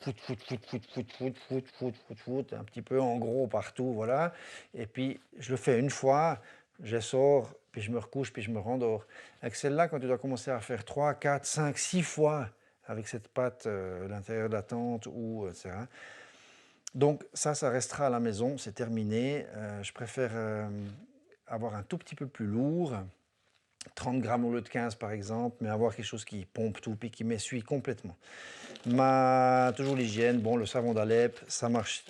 fout, un petit peu en gros partout, voilà. Et puis je le fais une fois, je sors, puis je me recouche, puis je me rendors. Avec celle-là, quand tu dois commencer à faire 3, 4, 5, 6 fois avec cette pâte à l'intérieur de la tente ou etc. Donc ça restera à la maison, c'est terminé. Je préfère avoir un tout petit peu plus lourd, 30 grammes au lieu de 15 par exemple, mais avoir quelque chose qui pompe tout et qui m'essuie complètement. Toujours l'hygiène, bon, le savon d'Alep, ça marche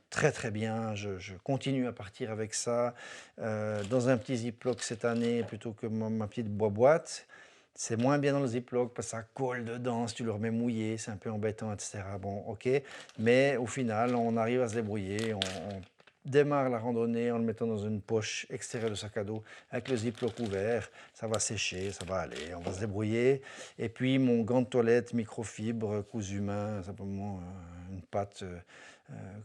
très très bien, je continue à partir avec ça dans un petit Ziploc cette année plutôt que ma petite boîte. C'est moins bien dans le Ziploc parce que ça colle dedans, si tu le remets mouillé, c'est un peu embêtant, etc. Bon, ok, mais au final, on arrive à se débrouiller, on démarre la randonnée en le mettant dans une poche extérieure de sac à dos avec le Ziploc ouvert, ça va sécher, ça va aller, on va se débrouiller. Et puis mon gant de toilette microfibre cousu main, simplement une pâte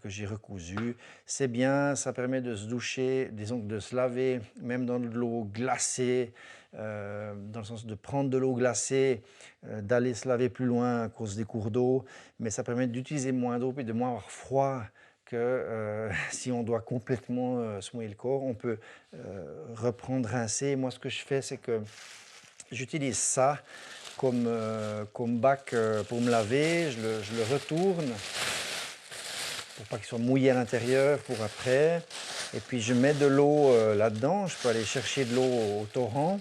que j'ai recousue. C'est bien, ça permet de se doucher, disons de se laver même dans de l'eau glacée, dans le sens de prendre de l'eau glacée, d'aller se laver plus loin à cause des cours d'eau, mais ça permet d'utiliser moins d'eau et de moins avoir froid que si on doit complètement se mouiller le corps, on peut reprendre, rincer. Moi, ce que je fais, c'est que j'utilise ça comme bac pour me laver. Je le retourne pour pas qu'il soit mouillé à l'intérieur pour après. Et puis je mets de l'eau là-dedans. Je peux aller chercher de l'eau au torrent.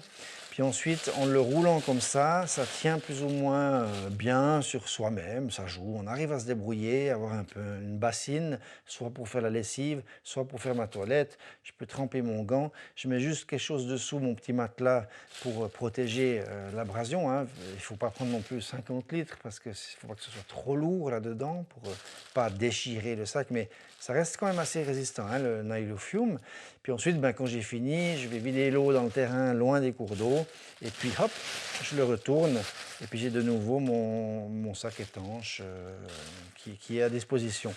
Puis ensuite, en le roulant comme ça tient plus ou moins bien sur soi-même, ça joue. On arrive à se débrouiller, avoir un peu une bassine, soit pour faire la lessive, soit pour faire ma toilette. Je peux tremper mon gant. Je mets juste quelque chose dessous mon petit matelas pour protéger l'abrasion, hein. Il ne faut pas prendre non plus 50 litres parce qu'il ne faut pas que ce soit trop lourd là-dedans pour pas déchirer le sac, mais ça reste quand même assez résistant, hein, le Nylofume. Puis ensuite, ben, quand j'ai fini, je vais vider l'eau dans le terrain, loin des cours d'eau. Et puis hop, je le retourne. Et puis j'ai de nouveau mon sac étanche qui est à disposition.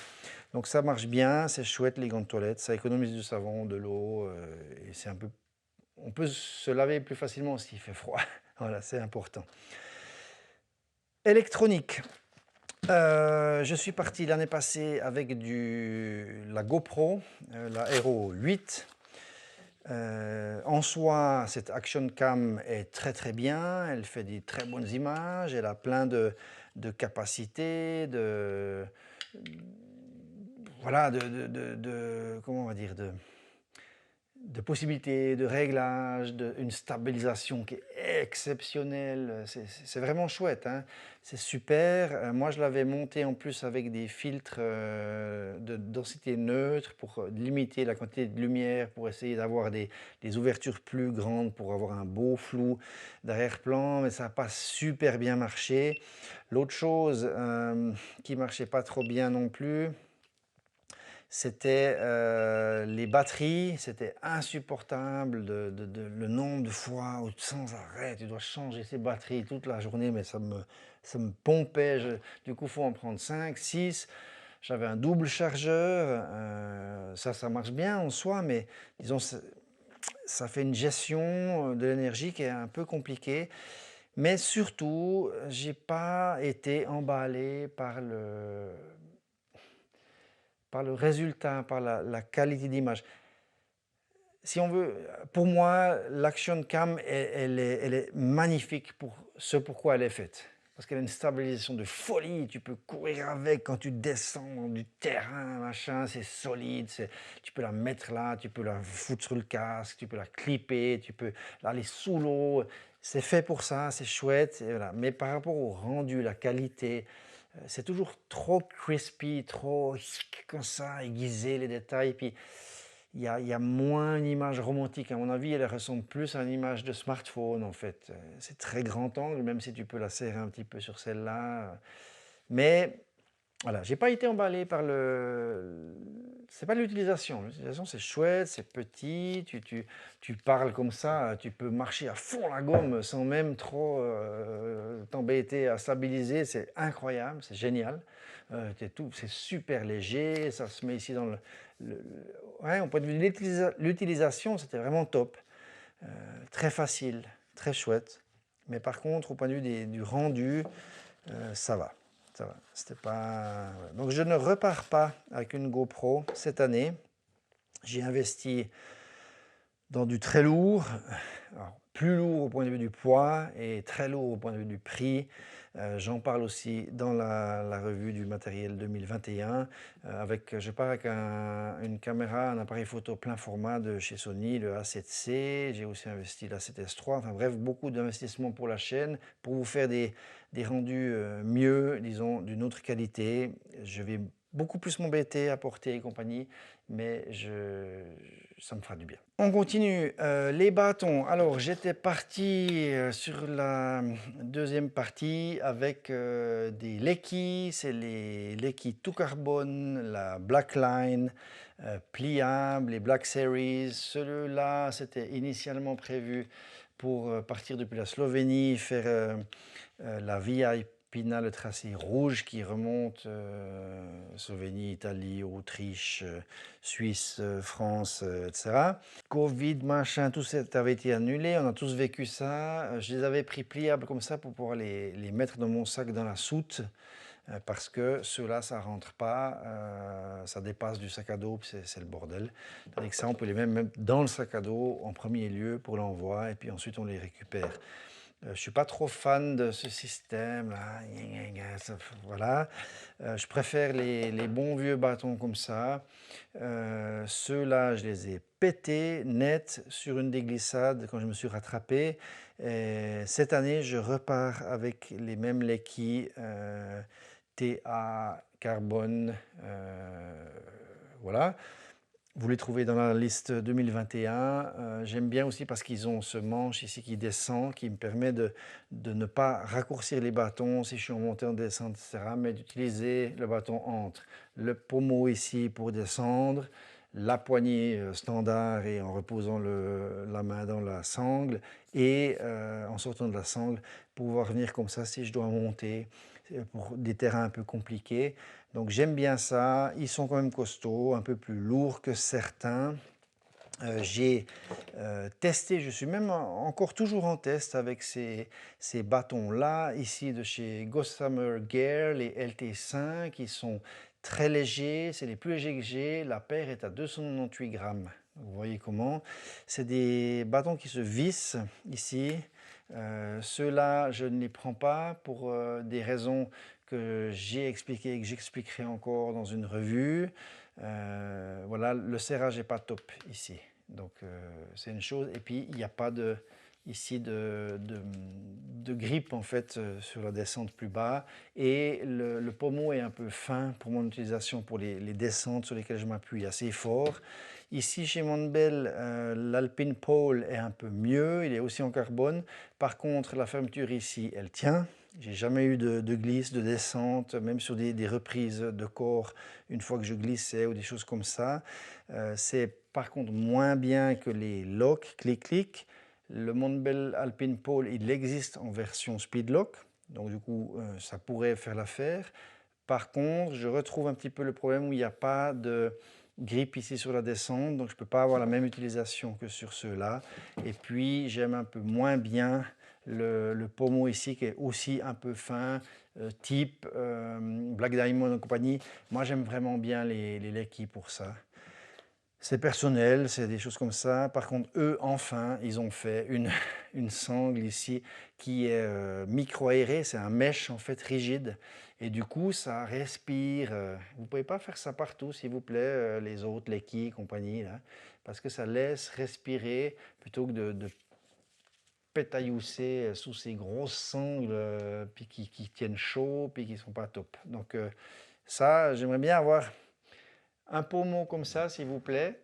Donc ça marche bien, c'est chouette les gants de toilette. Ça économise du savon, de l'eau. Et c'est un peu... On peut se laver plus facilement s'il fait froid. Voilà, c'est important. Électronique. Je suis parti l'année passée avec la GoPro, la Hero 8. En soi, cette Action Cam est très très bien, elle fait des très bonnes images, elle a plein de capacités, voilà, comment on va dire, de possibilités, de réglages, une stabilisation qui est exceptionnelle. C'est vraiment chouette, hein. C'est super. Moi, je l'avais monté en plus avec des filtres de densité neutre pour limiter la quantité de lumière, pour essayer d'avoir des ouvertures plus grandes, pour avoir un beau flou d'arrière-plan, mais ça n'a pas super bien marché. L'autre chose qui marchait pas trop bien non plus, c'était les batteries, c'était insupportable, le nombre de fois où sans arrêt tu dois changer ces batteries toute la journée, mais ça me pompait. Du coup, il faut en prendre 5, 6. J'avais un double chargeur, ça marche bien en soi, mais disons, ça fait une gestion de l'énergie qui est un peu compliquée. Mais surtout, j'ai pas été emballé par le résultat, par la qualité d'image. Si on veut, pour moi, l'Action Cam, elle est magnifique pour ce pourquoi elle est faite. Parce qu'elle a une stabilisation de folie, tu peux courir avec quand tu descends du terrain, machin, c'est solide, tu peux la mettre là, tu peux la foutre sur le casque, tu peux la clipper, tu peux aller sous l'eau. C'est fait pour ça, c'est chouette. Et voilà. Mais par rapport au rendu, la qualité, c'est toujours trop crispy, trop comme ça, aiguisé les détails. Puis il y a moins une image romantique. À mon avis, elle ressemble plus à une image de smartphone en fait. C'est très grand angle, même si tu peux la serrer un petit peu sur celle-là. Mais voilà, j'ai pas été emballé par c'est pas l'utilisation. L'utilisation, c'est chouette, c'est petit, tu parles comme ça, tu peux marcher à fond la gomme sans même trop t'embêter à stabiliser. C'est incroyable, c'est génial. C'est super léger, ça se met ici dans ouais, au point de vue de l'utilisation, c'était vraiment top. Très facile, très chouette. Mais par contre, au point de vue du rendu, ça va. Ça va. C'était pas... ouais. Donc je ne repars pas avec une GoPro cette année. J'ai investi dans du très lourd, alors, plus lourd au point de vue du poids et très lourd au point de vue du prix. J'en parle aussi dans la revue du matériel 2021. Je pars avec une caméra, un appareil photo plein format de chez Sony, le A7C. J'ai aussi investi l'A7S III. Enfin bref, beaucoup d'investissements pour la chaîne, pour vous faire des rendus mieux, disons, d'une autre qualité. Je vais beaucoup plus m'embêter à porter et compagnie, mais ça me fera du bien. On continue. Les bâtons. Alors, j'étais parti sur la deuxième partie avec des Leki. C'est les Leki tout carbone, la Blackline, pliable, les Black Series. Celui-là, c'était initialement prévu pour partir depuis la Slovénie, faire la Via Pina, le tracé rouge qui remonte Slovénie, Italie, Autriche, Suisse, France, etc. Covid, machin, tout ça avait été annulé, on a tous vécu ça. Je les avais pris pliables comme ça pour pouvoir les mettre dans mon sac dans la soute parce que ceux-là, ça rentre pas, ça dépasse du sac à dos, c'est le bordel. Tandis que ça, on peut les mettre même dans le sac à dos en premier lieu pour l'envoi et puis ensuite on les récupère. Je ne suis pas trop fan de ce système-là. Voilà. Je préfère les bons vieux bâtons comme ça. Ceux-là, je les ai pétés net sur une déglissade quand je me suis rattrapé. Et cette année, je repars avec les mêmes Lekki TA carbone. Voilà. Vous les trouvez dans la liste 2021. J'aime bien aussi parce qu'ils ont ce manche ici qui descend, qui me permet de ne pas raccourcir les bâtons si je suis en montée, en descente, etc., mais d'utiliser le bâton entre. Le pommeau ici pour descendre, la poignée standard et en reposant la main dans la sangle, et en sortant de la sangle, pouvoir venir comme ça si je dois monter pour des terrains un peu compliqués. Donc j'aime bien ça, ils sont quand même costauds, un peu plus lourds que certains. J'ai testé, je suis même encore toujours en test avec ces bâtons-là, ici de chez Gossamer Gear, les LT5, qui sont très légers, c'est les plus légers que j'ai, la paire est à 298 grammes. Vous voyez comment? C'est des bâtons qui se vissent ici. Ceux-là, je ne les prends pas pour des raisons que j'ai expliquées et que j'expliquerai encore dans une revue. Voilà, le serrage n'est pas top ici. Donc c'est une chose. Et puis il n'y a pas ici de grippe en fait sur la descente plus bas. Et le pommeau est un peu fin pour mon utilisation pour les descentes sur lesquelles je m'appuie assez fort. Ici chez Montbel, l'Alpine Pole est un peu mieux, il est aussi en carbone. Par contre, la fermeture ici, elle tient. J'ai jamais eu de glisse, de descente, même sur des reprises de corps, une fois que je glissais ou des choses comme ça. C'est par contre moins bien que les locks clic-clic. Le Montbel Alpine Pole, il existe en version Speedlock, donc du coup, ça pourrait faire l'affaire. Par contre, je retrouve un petit peu le problème où il n'y a pas de grippe ici sur la descente, donc je ne peux pas avoir la même utilisation que sur ceux-là. Et puis, j'aime un peu moins bien le pommeau ici qui est aussi un peu fin, type Black Diamond et compagnie. Moi, j'aime vraiment bien les Lekki pour ça. C'est personnel, c'est des choses comme ça. Par contre, eux, enfin, ils ont fait une sangle ici qui est micro-aérée. C'est un mesh en fait rigide. Et du coup, ça respire. Vous ne pouvez pas faire ça partout, s'il vous plaît, les autres, les quilles, compagnie, là, parce que ça laisse respirer plutôt que de pétaillousser sous ces grosses sangles, puis qui tiennent chaud, puis qui ne sont pas top. Donc ça, j'aimerais bien avoir un pommeau comme ça, s'il vous plaît,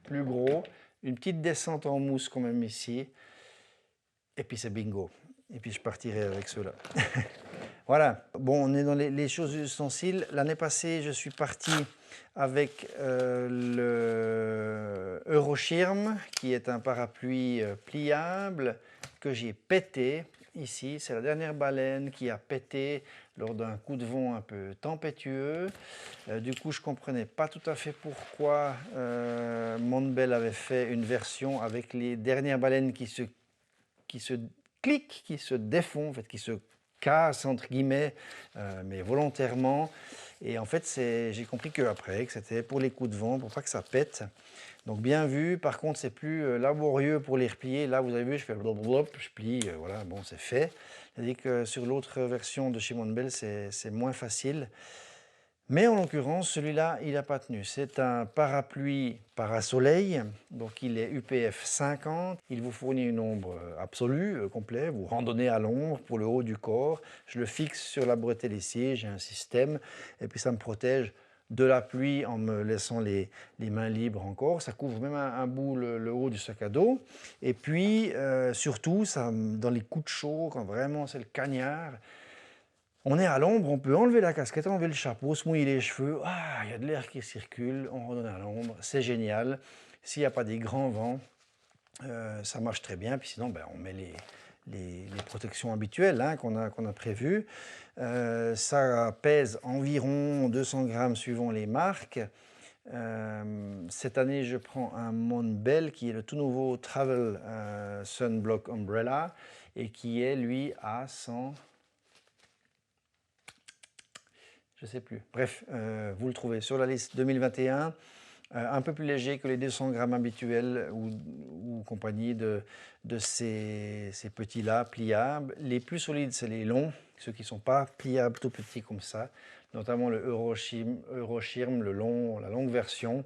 plus gros, une petite descente en mousse quand même ici, et puis c'est bingo. Et puis je partirai avec ceux-là. Voilà, bon, on est dans les choses ustensiles. L'année passée, je suis parti avec le Euroschirm, qui est un parapluie pliable que j'ai pété ici. C'est la dernière baleine qui a pété lors d'un coup de vent un peu tempétueux. Du coup, je ne comprenais pas tout à fait pourquoi Montbel avait fait une version avec les dernières baleines qui se cliquent, qui se défont, en fait, qui se cassent, entre guillemets, mais volontairement. Et en fait, j'ai compris qu'après, que c'était pour les coups de vent, pour pas que ça pète. Donc bien vu, par contre, c'est plus laborieux pour les replier. Là, vous avez vu, je fais blablabla, je plie, voilà, bon, c'est fait. C'est-à-dire que sur l'autre version de chez Montbel, c'est moins facile. Mais en l'occurrence, celui-là, il n'a pas tenu. C'est un parapluie parasoleil, donc il est UPF 50. Il vous fournit une ombre absolue, complète. Vous randonnez à l'ombre pour le haut du corps. Je le fixe sur la bretelle ici, j'ai un système, et puis ça me protège de la pluie en me laissant les mains libres encore. Ça couvre même un bout le haut du sac à dos. Et puis, surtout, ça, dans les coups de chaud, quand vraiment c'est le cagnard, on est à l'ombre, on peut enlever la casquette, enlever le chapeau, se mouiller les cheveux. Ah, il y a de l'air qui circule, on redonne à l'ombre, c'est génial. S'il n'y a pas des grands vents, ça marche très bien. Puis sinon, ben, on met les protections habituelles hein, qu'on a prévues. Ça pèse environ 200 grammes suivant les marques. Cette année, je prends un Montbel qui est le tout nouveau Travel Sunblock Umbrella et qui est, lui, à 100... Je ne sais plus. Bref, vous le trouvez sur la liste 2021. un peu plus léger que les 200 grammes habituels ou compagnie de ces petits-là, pliables. Les plus solides, c'est les longs, ceux qui ne sont pas pliables, tout petits comme ça, notamment le Euroschirm, la longue version.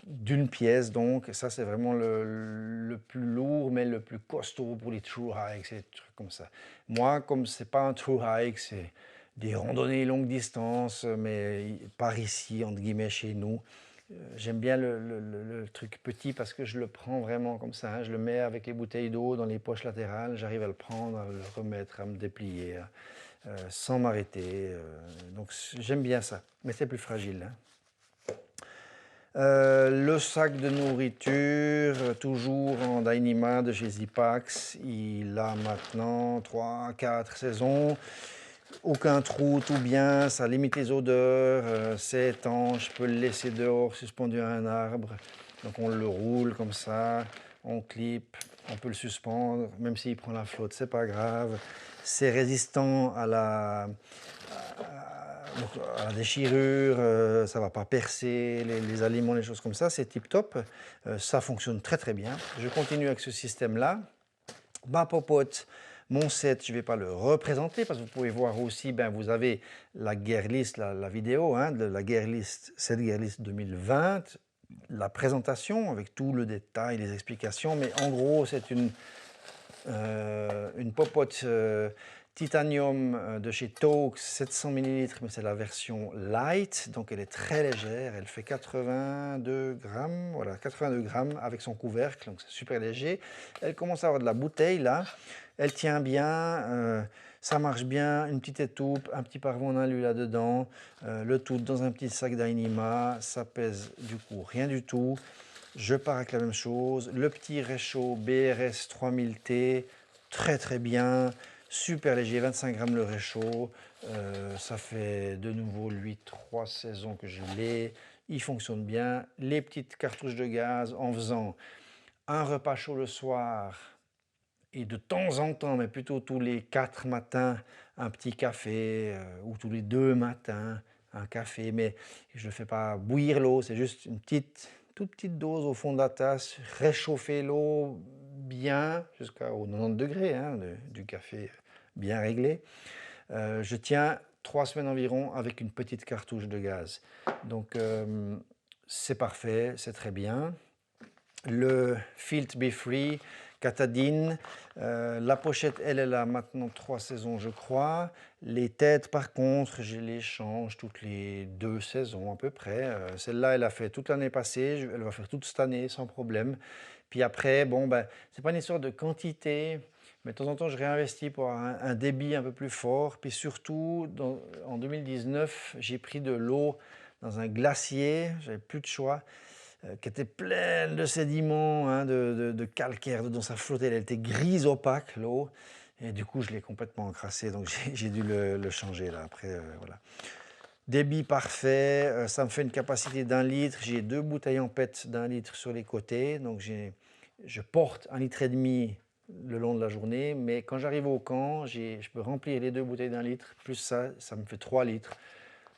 D'une pièce, donc ça c'est vraiment le plus lourd mais le plus costaud pour les true hikes et des trucs comme ça. Moi, comme c'est pas un true hike, c'est des randonnées longue distance, mais par ici, entre guillemets, chez nous, j'aime bien le truc petit parce que je le prends vraiment comme ça, hein. Je le mets avec les bouteilles d'eau dans les poches latérales, j'arrive à le prendre, à le remettre, à me déplier, sans m'arrêter. Donc j'aime bien ça, mais c'est plus fragile, hein. Le sac de nourriture, toujours en Dyneema de chez Zipax, il a maintenant 3-4 saisons, aucun trou, tout bien, ça limite les odeurs, c'est étanche, je peux le laisser dehors suspendu à un arbre, donc on le roule comme ça, on clip, on peut le suspendre, même s'il prend la flotte, c'est pas grave, c'est résistant à la déchirure, ça ne va pas percer les aliments, les choses comme ça, c'est tip top. Ça fonctionne très très bien. Je continue avec ce système-là. Ma popote, mon set, je ne vais pas le représenter parce que vous pouvez voir aussi, ben, vous avez la gear list, la vidéo, hein, de la gear list, cette gear list 2020, la présentation avec tout le détail, les explications, mais en gros c'est une popote titanium de chez Taux, 700 ml, mais c'est la version light, donc elle est très légère, elle fait 82 grammes, voilà, 82 grammes avec son couvercle, donc c'est super léger. Elle commence à avoir de la bouteille là, elle tient bien, ça marche bien, une petite étoupe, un petit parfum en alu là-dedans, le tout dans un petit sac d'Ainima, ça pèse du coup rien du tout. Je pars avec la même chose, le petit réchaud BRS 3000T, très très bien, super léger, 25 grammes le réchaud, ça fait de nouveau lui 3 saisons que je l'ai, il fonctionne bien. Les petites cartouches de gaz en faisant un repas chaud le soir et de temps en temps, mais plutôt tous les 4 matins, un petit café ou tous les 2 matins, un café, mais je ne fais pas bouillir l'eau, c'est juste une toute petite dose au fond de la tasse, réchauffer l'eau bien jusqu'aux 90 degrés, hein, du café bien réglé. Je tiens 3 semaines environ avec une petite cartouche de gaz. Donc c'est parfait, c'est très bien. Le Filtre Be Free, Catadine, la pochette, elle a maintenant 3 saisons, je crois. Les têtes, par contre, je les change toutes les 2 saisons à peu près. Celle-là, elle a fait toute l'année passée, elle va faire toute cette année sans problème. Puis après, bon, ben, c'est pas une histoire de quantité, mais de temps en temps, je réinvestis pour avoir un débit un peu plus fort. Puis surtout, en 2019, j'ai pris de l'eau dans un glacier, j'avais plus de choix, qui était pleine de sédiments, hein, de calcaire dedans, ça flottait, elle était grise opaque l'eau, et du coup je l'ai complètement encrassé, donc j'ai dû le changer là après, voilà. Débit parfait, ça me fait une capacité d'1 litre, j'ai 2 bouteilles en PET d'1 litre sur les côtés, donc je porte 1,5 litre le long de la journée, mais quand j'arrive au camp, je peux remplir les 2 bouteilles d'1 litre, plus ça me fait 3 litres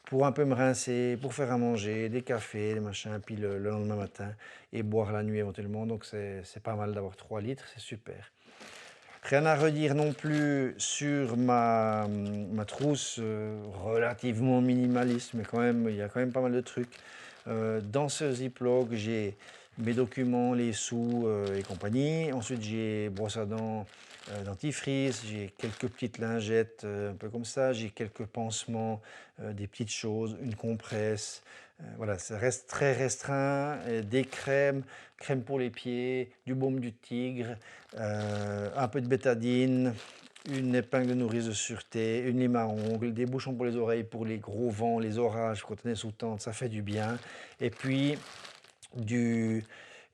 pour un peu me rincer, pour faire à manger, des cafés, des machins, puis le lendemain matin, et boire la nuit éventuellement. Donc c'est pas mal d'avoir 3 litres, c'est super. Rien à redire non plus sur ma trousse relativement minimaliste, mais quand même, il y a quand même pas mal de trucs. Dans ce Ziploc, j'ai mes documents, les sous et compagnie. Ensuite, j'ai brosse à dents, dentifrice, j'ai quelques petites lingettes un peu comme ça, j'ai quelques pansements, des petites choses, une compresse. Voilà, ça reste très restreint. Des crèmes, crème pour les pieds, du baume du tigre, un peu de bétadine, une épingle de nourrice de sûreté, une lime à ongles, des bouchons pour les oreilles pour les gros vents, les orages, quand on est sous tente, ça fait du bien. Et puis du,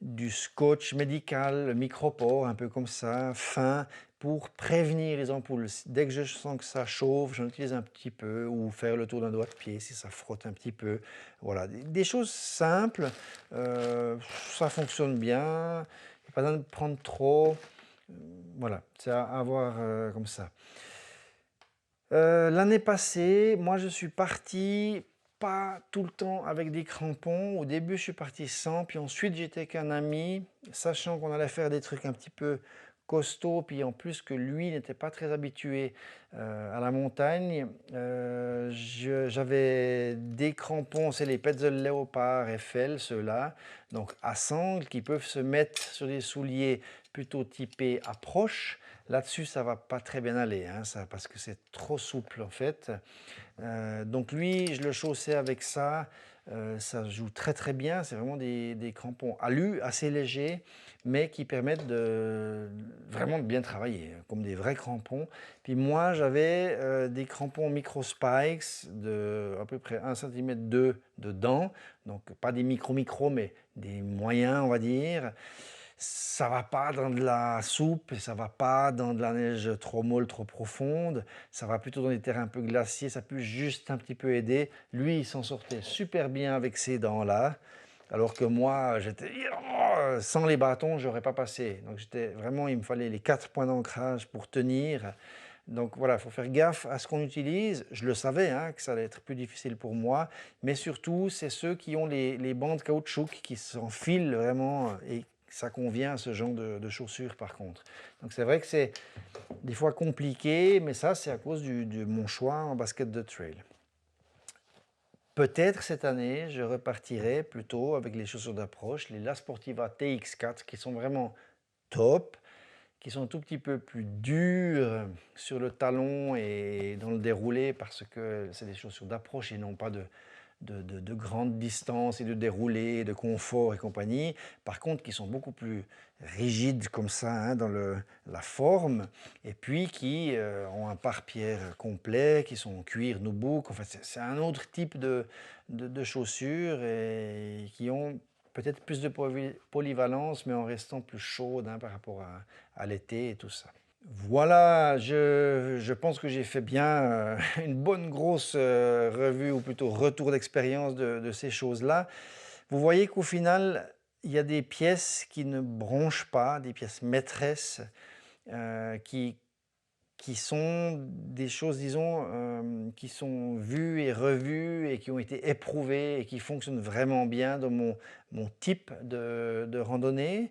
du scotch médical, micropore, un peu comme ça, fin, pour prévenir les ampoules. Dès que je sens que ça chauffe, j'en utilise un petit peu, ou faire le tour d'un doigt de pied si ça frotte un petit peu. Voilà, des choses simples, ça fonctionne bien, il n'y a pas besoin de prendre trop. Voilà, c'est à voir comme ça. L'année passée, moi je suis parti pas tout le temps avec des crampons. Au début, je suis parti sans, puis ensuite j'étais avec un ami, sachant qu'on allait faire des trucs un petit peu costauds, puis en plus que lui n'était pas très habitué à la montagne. J'avais des crampons, c'est les Petzl Léopard FL, ceux-là, donc à sangle, qui peuvent se mettre sur des souliers plutôt typés approche. Là-dessus, ça va pas très bien aller, hein, ça, parce que c'est trop souple en fait. Donc lui, je le chaussais avec ça. Ça joue très très bien. C'est vraiment des crampons alu, assez légers, mais qui permettent vraiment de bien travailler, comme des vrais crampons. Puis moi, j'avais des crampons micro spikes de à peu près 1,2 cm dedans. Donc pas des micro, mais des moyens, on va dire. Ça va pas dans de la soupe, et ça va pas dans de la neige trop molle, trop profonde. Ça va plutôt dans des terrains un peu glaciers, ça peut juste un petit peu aider. Lui, il s'en sortait super bien avec ces dents-là, alors que moi, j'étais sans les bâtons, j'aurais pas passé. Donc j'étais vraiment, il me fallait les 4 points d'ancrage pour tenir. Donc voilà, il faut faire gaffe à ce qu'on utilise. Je le savais, hein, que ça allait être plus difficile pour moi, mais surtout, c'est ceux qui ont les bandes caoutchouc qui s'enfilent vraiment et ça convient à ce genre de chaussures par contre. Donc c'est vrai que c'est des fois compliqué, mais ça c'est à cause de mon choix en basket de trail. Peut-être cette année, je repartirai plutôt avec les chaussures d'approche, les La Sportiva TX4 qui sont vraiment top, qui sont un tout petit peu plus dures sur le talon et dans le déroulé parce que c'est des chaussures d'approche et non pas de grande distance et de déroulé, de confort et compagnie. Par contre, qui sont beaucoup plus rigides comme ça, hein, dans la forme, et puis qui ont un pare-pierre complet, qui sont en cuir nubuck. En fait, c'est un autre type de chaussures et qui ont peut-être plus de polyvalence, mais en restant plus chaude, hein, par rapport à l'été et tout ça. Voilà, je pense que j'ai fait bien une bonne grosse revue, ou plutôt retour d'expérience de ces choses-là. Vous voyez qu'au final, il y a des pièces qui ne bronchent pas, des pièces maîtresses, qui sont des choses, disons, qui sont vues et revues et qui ont été éprouvées et qui fonctionnent vraiment bien dans mon type de randonnée.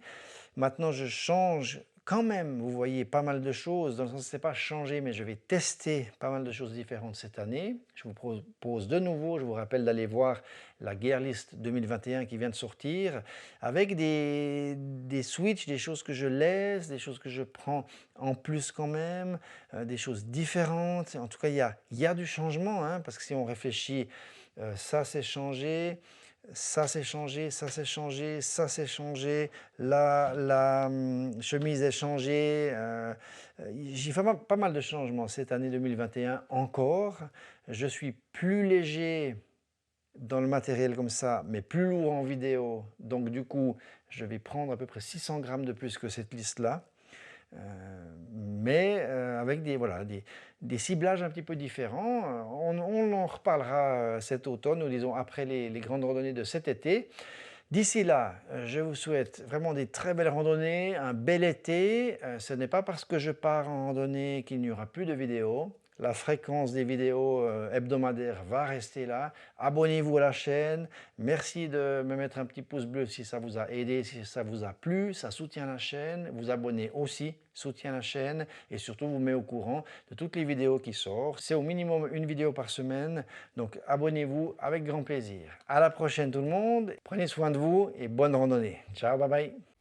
Maintenant, je change quand même, vous voyez, pas mal de choses, dans le sens que ce n'est pas changer, mais je vais tester pas mal de choses différentes cette année. Je vous propose de nouveau, je vous rappelle d'aller voir la Gear List 2021 qui vient de sortir, avec des switches, des choses que je laisse, des choses que je prends en plus quand même, des choses différentes. En tout cas, il y a du changement, hein, parce que si on réfléchit, ça c'est changé, ça s'est changé, ça s'est changé, ça s'est changé, la chemise est changée. J'ai fait pas mal de changements cette année 2021 encore. Je suis plus léger dans le matériel comme ça, mais plus lourd en vidéo. Donc du coup, je vais prendre à peu près 600 grammes de plus que cette liste-là. Mais avec voilà, des ciblages un petit peu différents. On en reparlera cet automne, ou disons après les grandes randonnées de cet été. D'ici là, je vous souhaite vraiment des très belles randonnées, un bel été. Ce n'est pas parce que je pars en randonnée qu'il n'y aura plus de vidéos. La fréquence des vidéos hebdomadaires va rester là. Abonnez-vous à la chaîne. Merci de me mettre un petit pouce bleu si ça vous a aidé, si ça vous a plu. Ça soutient la chaîne. Vous abonnez aussi, soutient la chaîne. Et surtout, vous met au courant de toutes les vidéos qui sortent. C'est au minimum une vidéo par semaine. Donc abonnez-vous avec grand plaisir. À la prochaine tout le monde. Prenez soin de vous et bonne randonnée. Ciao, bye bye.